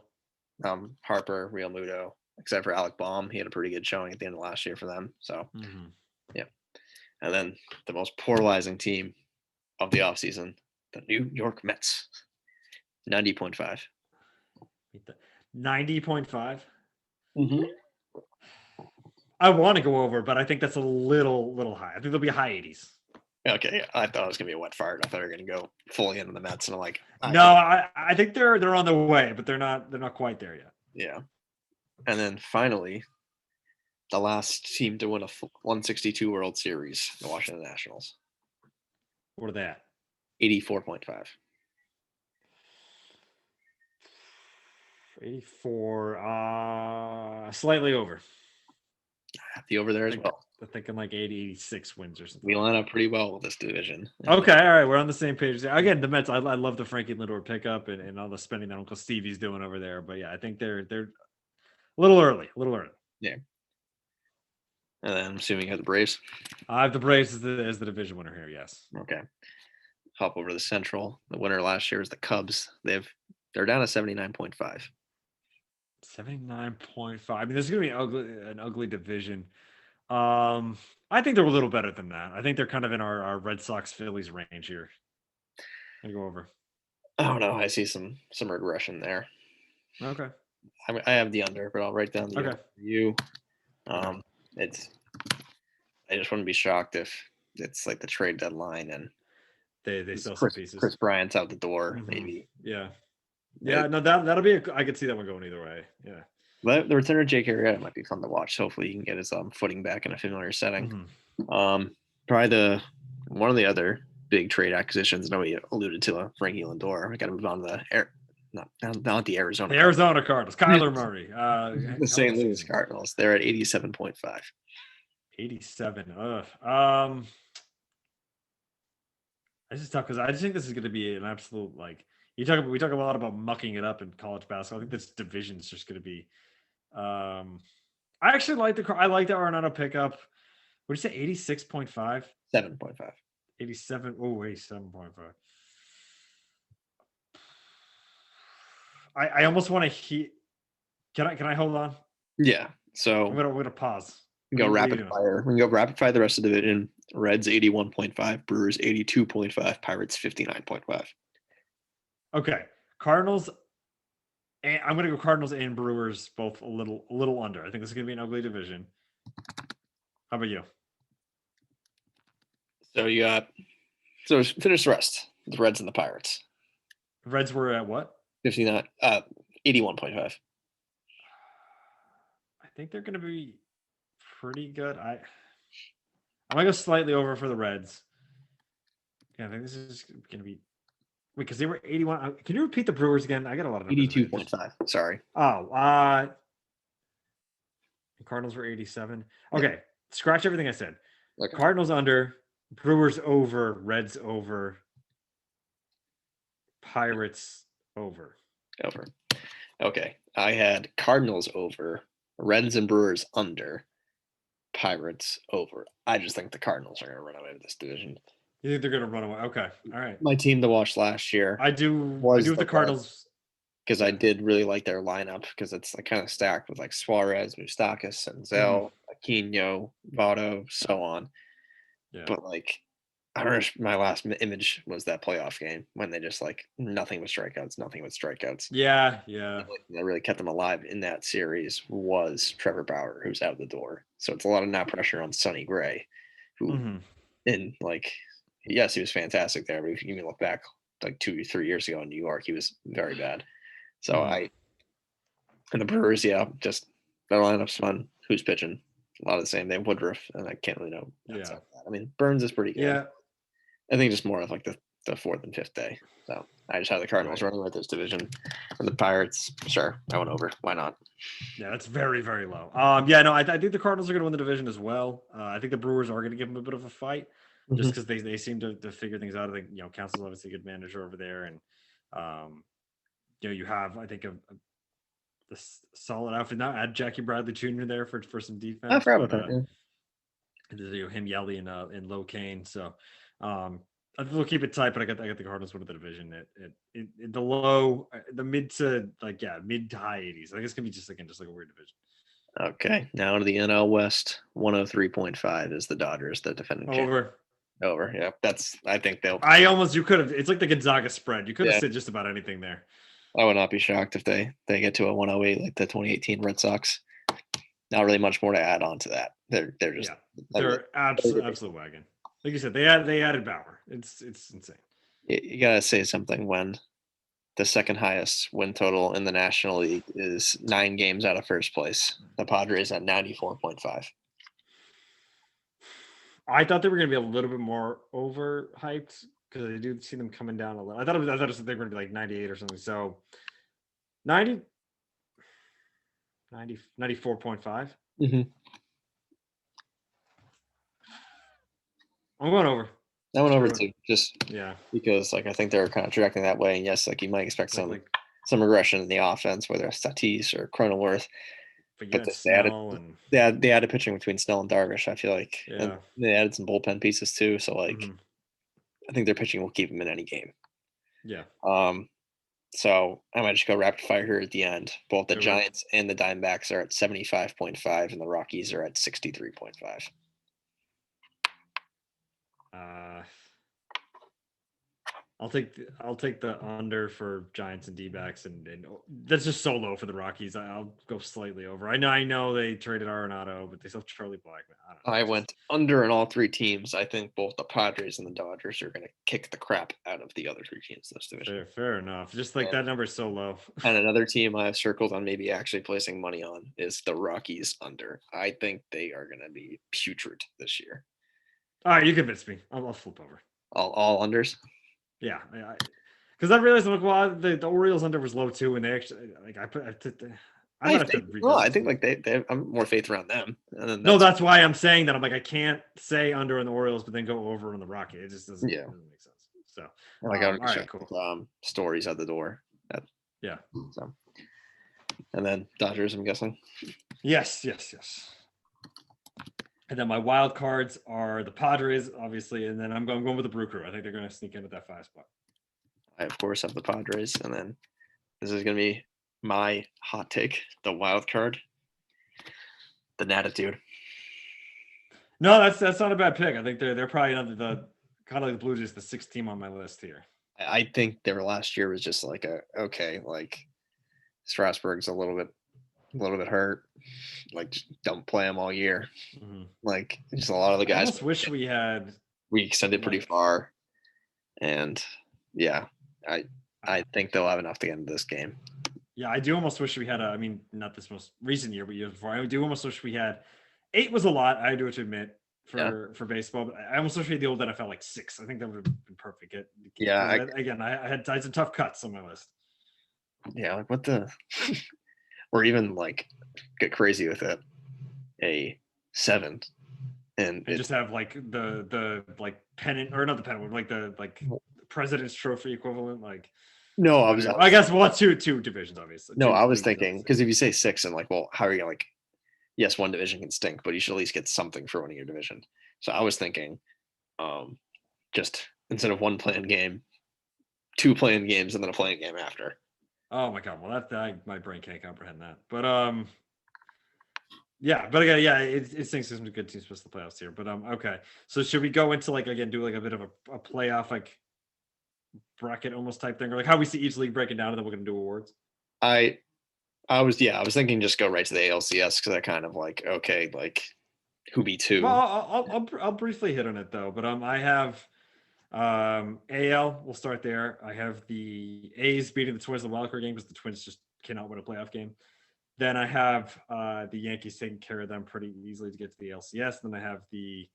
Harper, Real Muto, except for Alec Baum. He had a pretty good showing at the end of last year for them. So Mm-hmm. yeah. And then the most polarizing team of the offseason, the New York Mets. 90.5. 90.5. Mm-hmm. I want to go over, but I think that's a little high. I think there'll be high 80s. Okay, yeah. I thought it was gonna be a wet fart. I thought they were gonna go fully into the Mets, and I'm like, No, I think they're on the way, but they're not quite there yet. yeah. And then finally, the last team to win a 162 World Series, the Washington Nationals. What are they at? 84.5. 84. Slightly over. The over there as well. I'm thinking like 80, 86 wins or something. We line up pretty well with this division. Okay, all right, we're on the same page. Again, the Mets. I love the Frankie Lindor pickup and all the spending that Uncle Stevie's doing over there. But yeah, I think they're a little early. Yeah. And then I'm assuming you have the Braves. I have the Braves as the division winner here. Yes. Okay. Hop over to the Central. The winner last year was the Cubs. They're down to 79.5. 79.5. I mean, this is gonna be an ugly division. I think they're a little better than that. I think they're kind of in our Red Sox Phillies range here. I go over. I don't know. I see some regression there. Okay. I have the under, but I'll write down the Okay. under for you. It's. I just wouldn't be shocked if it's like the trade deadline and they sell some pieces. Chris Bryant's out the door, maybe. Yeah. Yeah. No, that'll be. I could see that one going either way. Yeah. But the return of Jake Arrieta might be fun to watch. Hopefully, he can get his footing back in a familiar setting. Probably one of the other big trade acquisitions. Nobody alluded to Frankie Lindor. We got to move on to the not the Arizona. The Arizona Cardinals. Kyler Murray. The St. Louis Cardinals. They're at 87.5. 87. This is tough because I just think this is going to be an absolute we talk a lot about mucking it up in college basketball. I think this division is just going to be. I actually like the Arenado pickup. What did you say? 86.5? 7.5. 87. Oh, 87.5. I almost want to heat. Can I hold on? Yeah. So I'm gonna pause. We can go rapid fire. We can go rapid fire the rest of the division. Reds 81.5, Brewers 82.5, Pirates 59.5. Okay. Cardinals. And I'm gonna go Cardinals and Brewers both a little under. I think this is gonna be an ugly division. How about you? So finish the rest. The Reds and the Pirates. Reds were at what? 81.5. I think they're gonna be pretty good. I'm gonna go slightly over for the Reds. Yeah, I think this is gonna be because they were 81. Can you repeat the Brewers again? I got a lot of numbers. 82.5. Sorry. Oh, Cardinals were 87. Okay, yeah. Scratch everything I said. Okay. Cardinals under, Brewers over, Reds over, Pirates over. Over. Okay. I had Cardinals over, Reds and Brewers under, Pirates over. I just think the Cardinals are going to run away with this division. You think they're going to run away? Okay. All right. My team to watch last year. I do with the Cardinals. Because I did really like their lineup because it's like kind of stacked with like Suarez, Moustakas, Senzel, Aquino, Votto, so on. Yeah. But like, I don't know. My last image was that playoff game when they just like nothing but strikeouts. Yeah. That really kept them alive in that series was Trevor Bauer, who's out the door. So it's a lot of now pressure on Sonny Gray, who, in like, yes, he was fantastic there, but if you can look back like 2-3 years ago in New York, he was very bad. So and the Brewers, just their lineup's fun. Who's pitching? A lot of the same. They have Woodruff, and I can't really know. I mean, Burns is pretty good. Yeah. I think just more of like the fourth and fifth day. So I just had the Cardinals Right. running with this division. And the Pirates, sure, I went over. Why not? Yeah, that's very, very low. Yeah, no, I think the Cardinals are going to win the division as well. I think the Brewers are going to give them a bit of a fight, just Mm-hmm. because they seem to figure things out. I think Council's obviously a good manager over there, and um, you have I think a solid outfit now. Add Jackie Bradley Jr. there for some I defense, forgot but about that. Yeah. him, Yelly, and Low Kane. So I think we'll keep it tight, but I got the Cardinals winning the division. The low, the mid to high 80s. I think it's gonna be just like a weird division. Okay, now to the NL West. 103.5 is the Dodgers, the defending champ. Over. Over. Yeah, that's. I think they'll. You could have. It's like the Gonzaga spread. You could have Yeah, said just about anything there. I would not be shocked if they get to a 108 like the 2018 Red Sox. Not really much more to add on to that. They're just. Yeah, I mean, they're absolute wagon. Like you said, they added Bauer. It's insane. you gotta say something when the second highest win total in the National League is 9 games out of first place. The Padres at 94.5. I thought they were going to be a little bit more overhyped because I do see them coming down a little. I thought they were going to be like 98 or something. So 90, 94.5. Mm-hmm. I'm going over. I went over Screw it. too, just Yeah, because like I think they're kind of trajecting that way. And yes, like you might expect like some regression in the offense, whether it's Tatis or Cronenworth. but you But had they added Snell and they added pitching between Snell and Darvish. I feel like, and yeah. they added some bullpen pieces too. So like, Hmm. I think their pitching will keep them in any game. Yeah. Um, so I might just go rapid fire here at the end. Both the Do it. Giants and the Diamondbacks are at 75.5, and the Rockies are at 63.5. Uh, I'll take the under for Giants and D-backs, and that's just so low for the Rockies. I'll go slightly over. I know they traded Arenado, but they still have Charlie Blackmon. I don't know. I went under in all 3 teams. I think both the Padres and the Dodgers are going to kick the crap out of the other 3 teams in this division. Fair enough. Just like And, that number is so low. and another team I have circled on maybe actually placing money on is the Rockies under. I think they are going to be putrid this year. All right, you convinced me. I'll flip over. All unders. Yeah, because I realized I'm like, well, the Orioles under was low too, and they actually like I might have to revisit. I think like they I'm more faith around them. And then No, that's why I'm saying that. I'm like, I can't say under on the Orioles, but then go over on the Rocket. It just doesn't make sense. So, like all right, cool. Stories at the door. Yeah. So, and then Dodgers, I'm guessing. Yes. And then my wild cards are the Padres, obviously, and then I'm going with the Brew Crew. I think they're going to sneak in at that 5 spot. I of course have the Padres, and then this is going to be my hot take: the wild card, the Natitude. No, that's not a bad pick. I think they're probably under the kind of like the Blue Jays, the 6th team on my list here. I think their last year was just like like Strasburg's a little bit hurt. Like just don't play him all year. Mm-hmm. Like just a lot of the guys. I almost wish we extended pretty far, and yeah, I think they'll have enough to get into this game. Yeah, I do almost wish we had I mean, not this most recent year, but years before. I do almost wish we had 8 was a lot. I do have to admit for baseball, but I almost wish we had the old NFL like 6. I think that would have been perfect. I had some tough cuts on my list. Yeah, like what the, or even like get crazy with it, a 7, and just have like the like pennant or not the pennant, like the President's Trophy equivalent, like. No, I guess we'll have two divisions, obviously. No, I was thinking because if you say 6 and like, well, how are you gonna like? Yes, one division can stink, but you should at least get something for winning your division. So I was thinking, just instead of 1 planned game, 2 planned games and then a planned game after. Oh my god! Well, my brain can't comprehend that. But yeah. But again, yeah, it stinks. Some good teams supposed to the playoffs here. But okay. So should we go into like again do like a bit of a playoff like bracket almost type thing, or like how we see each league breaking down, and then we're gonna do awards? I was thinking just go right to the ALCS because I kind of like okay, like who be 2. Well, I'll briefly hit on it though. But I have AL. We'll start there. I have the A's beating the Twins in the wildcard game because the Twins just cannot win a playoff game. Then I have the Yankees taking care of them pretty easily to get to the LCS. Then I have the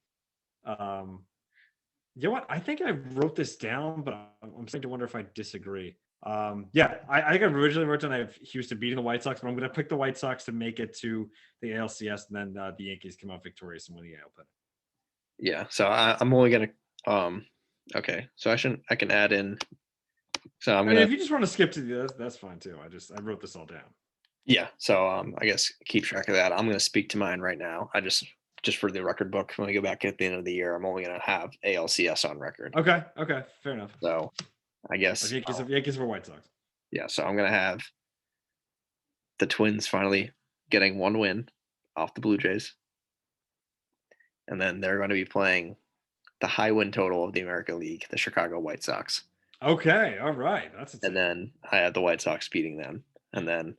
You know what? I think I wrote this down, but I'm starting to wonder if I disagree. Yeah, I think I originally wrote down I have Houston beating the White Sox, but I'm going to pick the White Sox to make it to the ALCS, and then the Yankees come out victorious and win the AL pennant. Yeah. So I'm only gonna okay. So I can add in. So I'm I mean, gonna if you just want to skip to that's fine too. I wrote this all down. yeah. So I guess keep track of that. I'm gonna speak to mine right now. I just for the record book when we go back at the end of the year, I'm only gonna have ALCS on record. Okay, fair enough. So I Of guess Yankees for White Sox. yeah. So I'm gonna have the Twins finally getting one win off the Blue Jays, and then they're going to be playing the high win total of the American League, the Chicago White Sox. Okay, all right, that's a And take. then I had the White Sox beating them. And then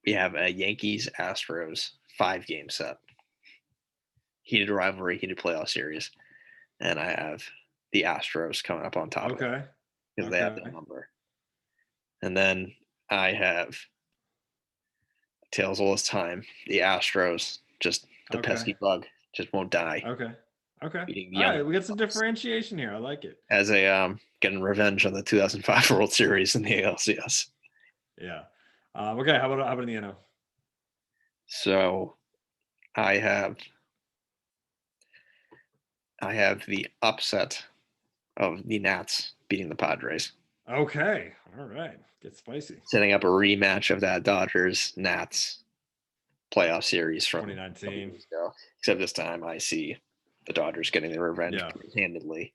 we have a Yankees Astros 5 game set. Heated rivalry, heated playoff series. And I have the Astros coming up on top of that Okay, because they have the okay. number. And then I have Tails all this time, the Astros, just the Okay. pesky bug, just won't die, Okay. Okay. beating the All young right. We got some differentiation here. I like it. as a getting revenge on the 2005 World Series in the ALCS. Yeah. Okay. How about in the NL? So I have the upset of the Nats beating the Padres, Okay. All right. Get spicy. setting up a rematch of that Dodgers Nats playoff series from a couple 2019. years ago. Except this time I see the Dodgers getting their revenge Yeah. handedly.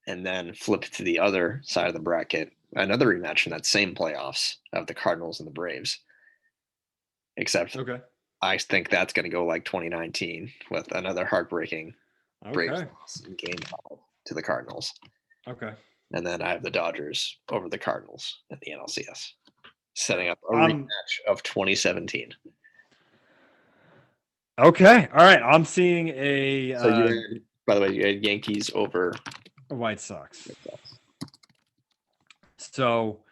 And then flip to the other side of the bracket, another rematch in that same playoffs of the Cardinals and the Braves. Except Okay. I think that's going to go like 2019 with another heartbreaking Braves Okay. loss in Game 5 to the Cardinals. Okay. And then I have the Dodgers over the Cardinals in the NLCS, setting Yeah. up a rematch of 2017. Okay. All right. I'm seeing So you had, by the way, you had Yankees over White Sox. Red Sox. So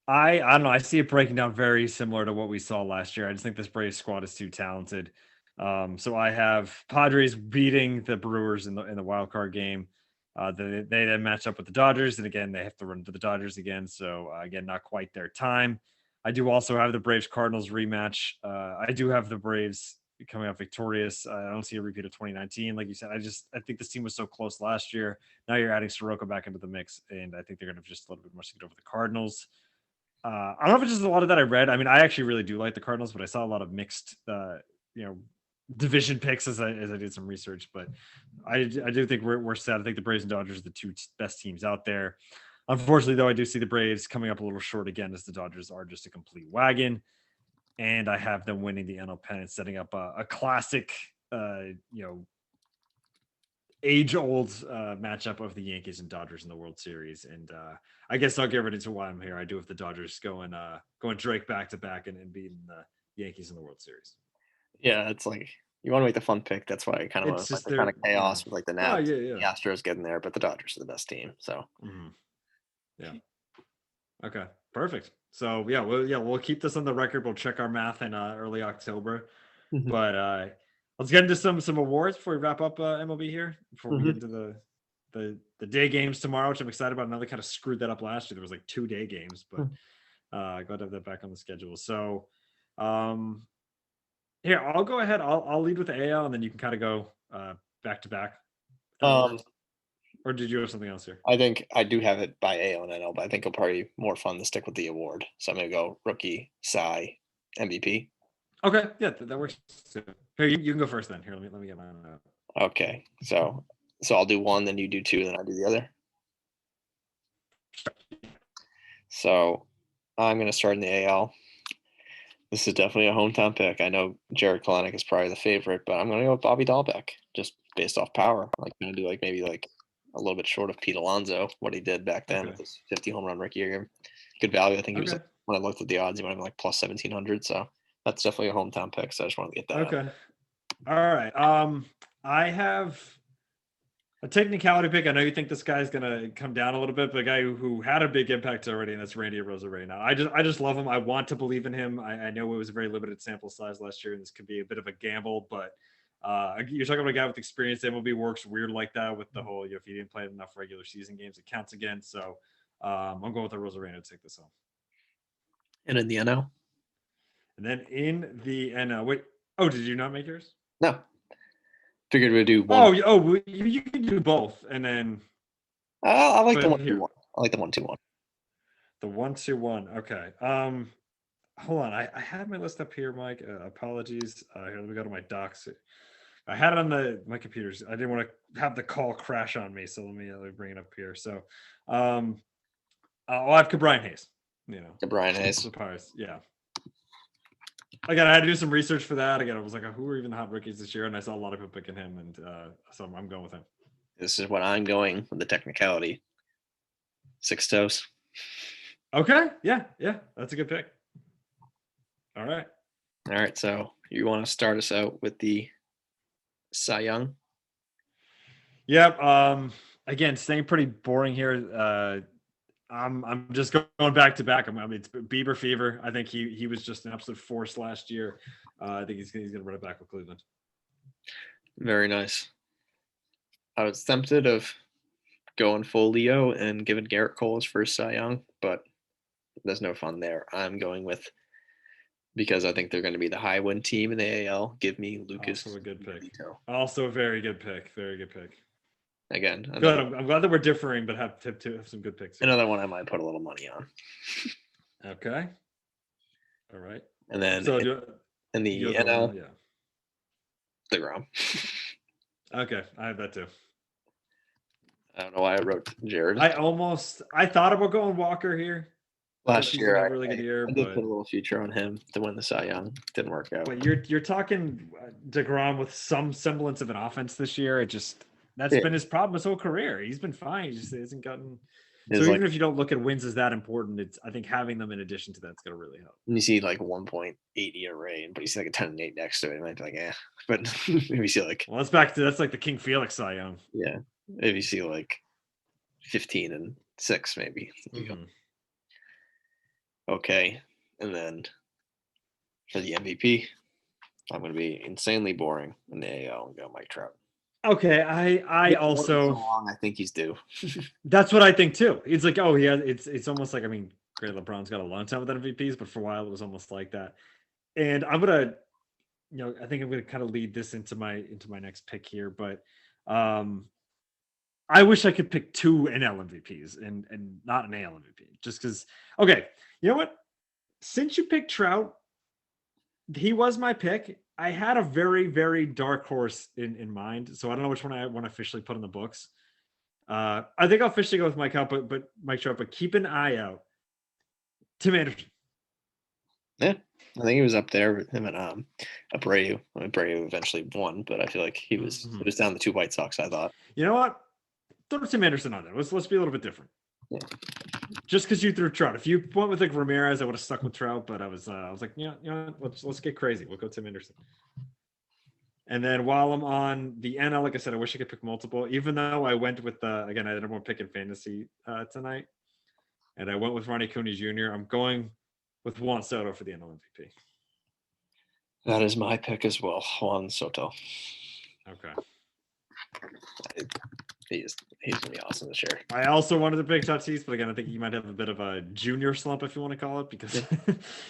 I don't know. I see it breaking down very similar to what we saw last year. I just think this Braves squad is too talented. So I have Padres beating the Brewers in the wild card game. They then match up with the Dodgers, and again they have to run to the Dodgers again. So again, not quite their time. I do also have the Braves Cardinals rematch. I do have the Braves coming out victorious. I don't see a repeat of 2019, like you said. I think this team was so close last year. Now you're adding Soroka back into the mix, and I think they're going to just a little bit more skewed over the Cardinals. I don't know if it's just a lot of that I read. I mean, I actually really do like the Cardinals, but I saw a lot of mixed, you know, division picks as I did some research. But I do think we're set. I think the Braves and Dodgers are the two best teams out there. Unfortunately, though, I do see the Braves coming up a little short again, as the Dodgers are just a complete wagon, and I have them winning the NL pennant, setting up a classic, you know, age-old matchup of the Yankees and Dodgers in the World Series. And I guess I'll get right into why I'm here. I do have the Dodgers going Drake back to back and beating the Yankees in the World Series. Yeah, it's like you want to make the fun pick. That's why I kind of It's want like just the kind their of chaos with like the oh Nats, yeah, the yeah. Astros getting there, but the Dodgers are the best team. So Yeah. Okay. Perfect. So we'll keep this on the record. We'll check our math in early October. Mhm. But let's get into some awards before we wrap up MLB here. Before we get Mhm. into the day games tomorrow, which I'm excited about. I know they kind of screwed that up last year. There was like 2 day games, but glad to have that back on the schedule. So um, here I'll go ahead. I'll lead with the AL, and then you can kind of go back to back. If that um, works. Or did you have something else here? I think I do have it by AL and NL, but I think it'll probably be more fun to stick with the award. So I'm gonna go rookie, Cy, MVP. Okay, yeah, that works. Too. Here, you can go first then. Here, let me get mine out. Okay, so I'll do one, then you do two, then I do the other. So I'm gonna start in the AL. This is definitely a hometown pick. I know Jared Kalenic is probably the favorite, but I'm gonna go with Bobby Dahlbeck just based off power. Like gonna do like maybe like a little bit short of Pete Alonso, what he did back then Okay. with his 50 home run rookie year. Good value. I think he was Okay. like, when I looked at the odds, he might have been like plus 1700. So that's definitely a hometown pick. So I just wanted to get that out. Okay. All right. I have a technicality pick. I know you think this guy's gonna come down a little bit, but a guy who had a big impact already, and that's Randy Rosarena. Now, I just love him. I want to believe in him. I know it was a very limited sample size last year, and this could be a bit of a gamble, but You're talking about a guy with experience. MLB works weird like that with the whole, if you didn't play enough regular season games, it counts again. So I'm going with the Rosarena to take this home. And in the NL? And then in the NL, wait, oh, did you not make yours? No. Figured we'd do one. Oh, you can do both, and then I like the but 1-2-1. here I like the 1-2-1. the 1-2-1. Okay. Hold on. I had my list up here, Mike. Apologies. Here, let me go to my docs. I had it on my computers. I didn't want to have the call crash on me, so let me bring it up here. So, I have Brian Hayes. The Brian Hayes. The Pirates. Yeah. Again, I had to do some research for that. Again, I was like, who are even the hot rookies this year? And I saw a lot of people picking him, and so I'm going with him. This is what I'm going with the technicality. 6 toes. Okay. Yeah. That's a good pick. All right. So you want to start us out with the Cy Young? Yep. Again, staying pretty boring here. I'm just going back to back. I mean, it's Bieber fever. I think he was just an absolute force last year. I think he's going to run it back with Cleveland. Very nice. I was tempted of going full Leo and giving Garrett Cole his first Cy Young, but there's no fun there. I'm going with, because I think they're going to be the high win team in the AL. Give me Lucas. Also a good pick. Also a very good pick. Very good pick. Again, good. I'm glad that we're differing, but have some good picks here. Another one I might put a little money on. Okay. All right. And then so in the NL, yeah, DeGrom. Okay, I have that too. I don't know why I wrote Jared. I thought about going Walker here. Last year, I really good year, I did put a little future on him to win the Cy Young. Didn't work out. But you're talking DeGrom with some semblance of an offense this year. That's been his problem his whole career. He's been fine. He just hasn't gotten. So even if you don't look at wins as that important, I think having them in addition to that's going to really help. And you see like 1.8 ERA, but you see like a 10-8 next to it, it might be like, But if you see like, well, that's like the King Felix Cy Young. Yeah, if you see like 15-6, maybe. Mm-hmm. Okay, and then for the MVP, I'm going to be insanely boring in the AL and go Mike Trout. Okay, I also long I think he's due. That's what I think too. It's like, it's almost like, I mean, great, LeBron's got a long time with MVPs, but for a while it was almost like that. And I'm gonna, I think I'm gonna kind of lead this into my next pick here, but I wish I could pick 2 NL MVPs and not an AL MVP, just because. Okay, you know what? Since you picked Trout, he was my pick. I had a very, very dark horse in mind, so I don't know which one I want to officially put in the books. I think I'll officially go with Mike Trout, but Mike Trout. But keep an eye out. Tim Anderson. Yeah, I think he was up there with him and Abreu. I mean, Abreu eventually won, but I feel like he was it was down the 2 White Sox. I thought. You know what? Throw Tim Anderson on there. Let's be a little bit different. Yeah. Just because you threw Trout. If you went with like Ramirez, I would have stuck with Trout. But I was like, let's get crazy. We'll go Tim Anderson. And then while I'm on the NL, like I said, I wish I could pick multiple. Even though I went with again, I didn't want to pick in fantasy tonight, and I went with Ronnie Cooney Jr. I'm going with Juan Soto for the NL MVP. That is my pick as well, Juan Soto. Okay. He's gonna be awesome this year. I also wanted to pick Tatis, but again, I think he might have a bit of a junior slump, if you want to call it, because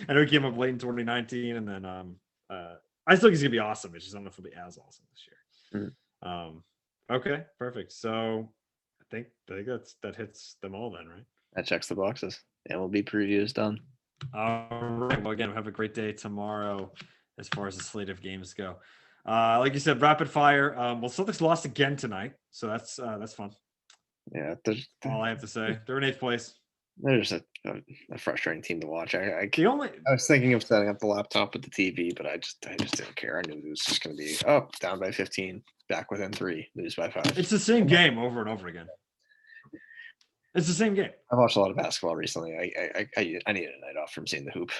I know he came up late in 2019, and then I still think he's gonna be awesome. It's just I don't know if he'll be as awesome this year. Okay, perfect. So I think that hits them all then, right? That checks the boxes. MLB preview is done. All right. Well, again, have a great day tomorrow as far as the slate of games go. Like you said, rapid fire. Well, Celtics lost again tonight, so that's fun. Yeah, all I have to say. They're in 8th place. They're just a frustrating team to watch. I was thinking of setting up the laptop with the TV, but I just didn't care. I knew it was just going to be down by 15, back within 3, lose by 5. It's the same game over and over again. It's the same game. I've watched a lot of basketball recently. I needed a night off from seeing the hoop.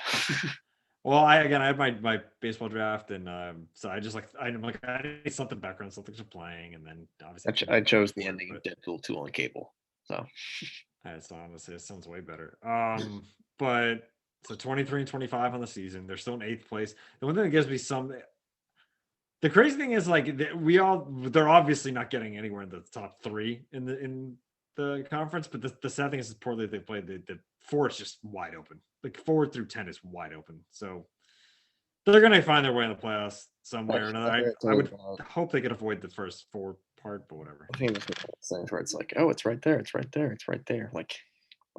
Well, I had my baseball draft, and so I need something background. Celtics are playing, and then obviously I chose the ending of Deadpool 2 on cable. So that's honestly, it sounds way better. But so 23 and 25 on the season. They're still in 8th place. The one thing that gives me some, The crazy thing is like they're obviously not getting anywhere in the top 3 in the conference, but the sad thing is poorly they played. The 4 is just wide open. Like 4 through 10 is wide open. So they're gonna find their way in the playoffs some way or another. I would hope they could avoid the first 4 part, but whatever. I think it's things where it's like, oh, it's right there, it's right there, it's right there, like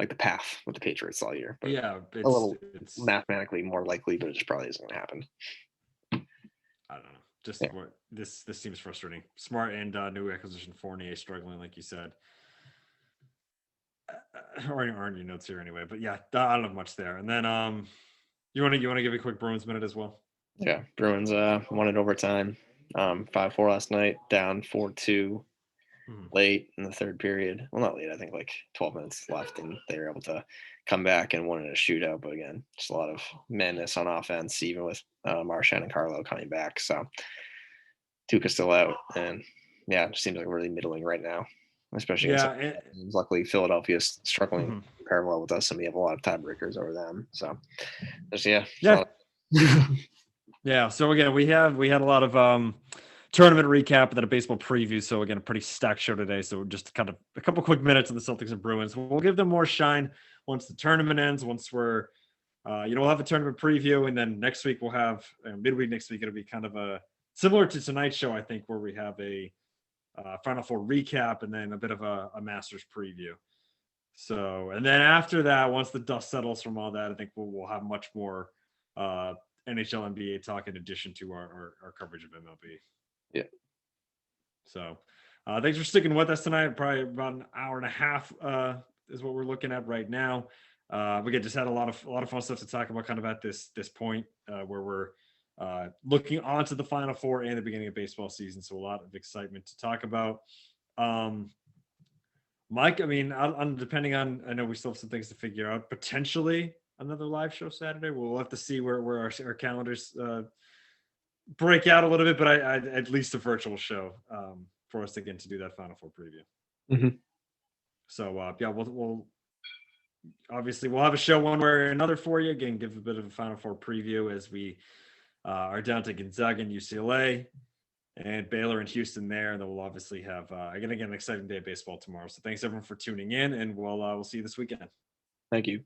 the path with the Patriots all year. But Yeah, a little it's mathematically more likely, but it just probably isn't going to happen. I don't know. Just Yeah. what this seems frustrating. Smart and new acquisition Fournier struggling, like you said. Aren't your notes here anyway? But yeah, I don't have much there. And then you want to give a quick Bruins minute as well? Yeah, Bruins won it overtime, 5-4 last night, down 4-2 late in the third period. Well, not late. I think like 12 minutes left, and they were able to come back and win in a shootout. But again, just a lot of madness on offense, even with Marchand and Carlo coming back. So Tuca's still out, and yeah, it just seems like really middling right now, especially luckily Philadelphia's struggling parallel with us, and we have a lot of tiebreakers over them. So just yeah. So again, we had a lot of tournament recap and then a baseball preview. So again, a pretty stacked show today. So just kind of a couple quick minutes on the Celtics and Bruins. We'll give them more shine once the tournament ends. Once we're we'll have a tournament preview, and then next week we'll have midweek next week. It'll be kind of a similar to tonight's show, I think, where we have a Final Four recap and then a bit of a Masters preview. So, and then after that, once the dust settles from all that, I think we'll have much more NHL, NBA talk in addition to our coverage of MLB. Yeah. So, thanks for sticking with us tonight. Probably about an hour and a half is what we're looking at right now. We just had a lot of fun stuff to talk about, kind of at this point where we're looking onto the Final Four and the beginning of baseball season. So a lot of excitement to talk about. Mike, I mean, depending on, I know we still have some things to figure out. Potentially another live show Saturday. We'll have to see where our calendars break out a little bit, but I at least a virtual show for us again to do that Final Four preview. So yeah, we'll obviously we'll have a show one way or another for you. Again, give a bit of a Final Four preview as we are down to Gonzaga and UCLA and Baylor and Houston there. And then we'll obviously have again an exciting day of baseball tomorrow. So thanks everyone for tuning in, and we'll see you this weekend. Thank you.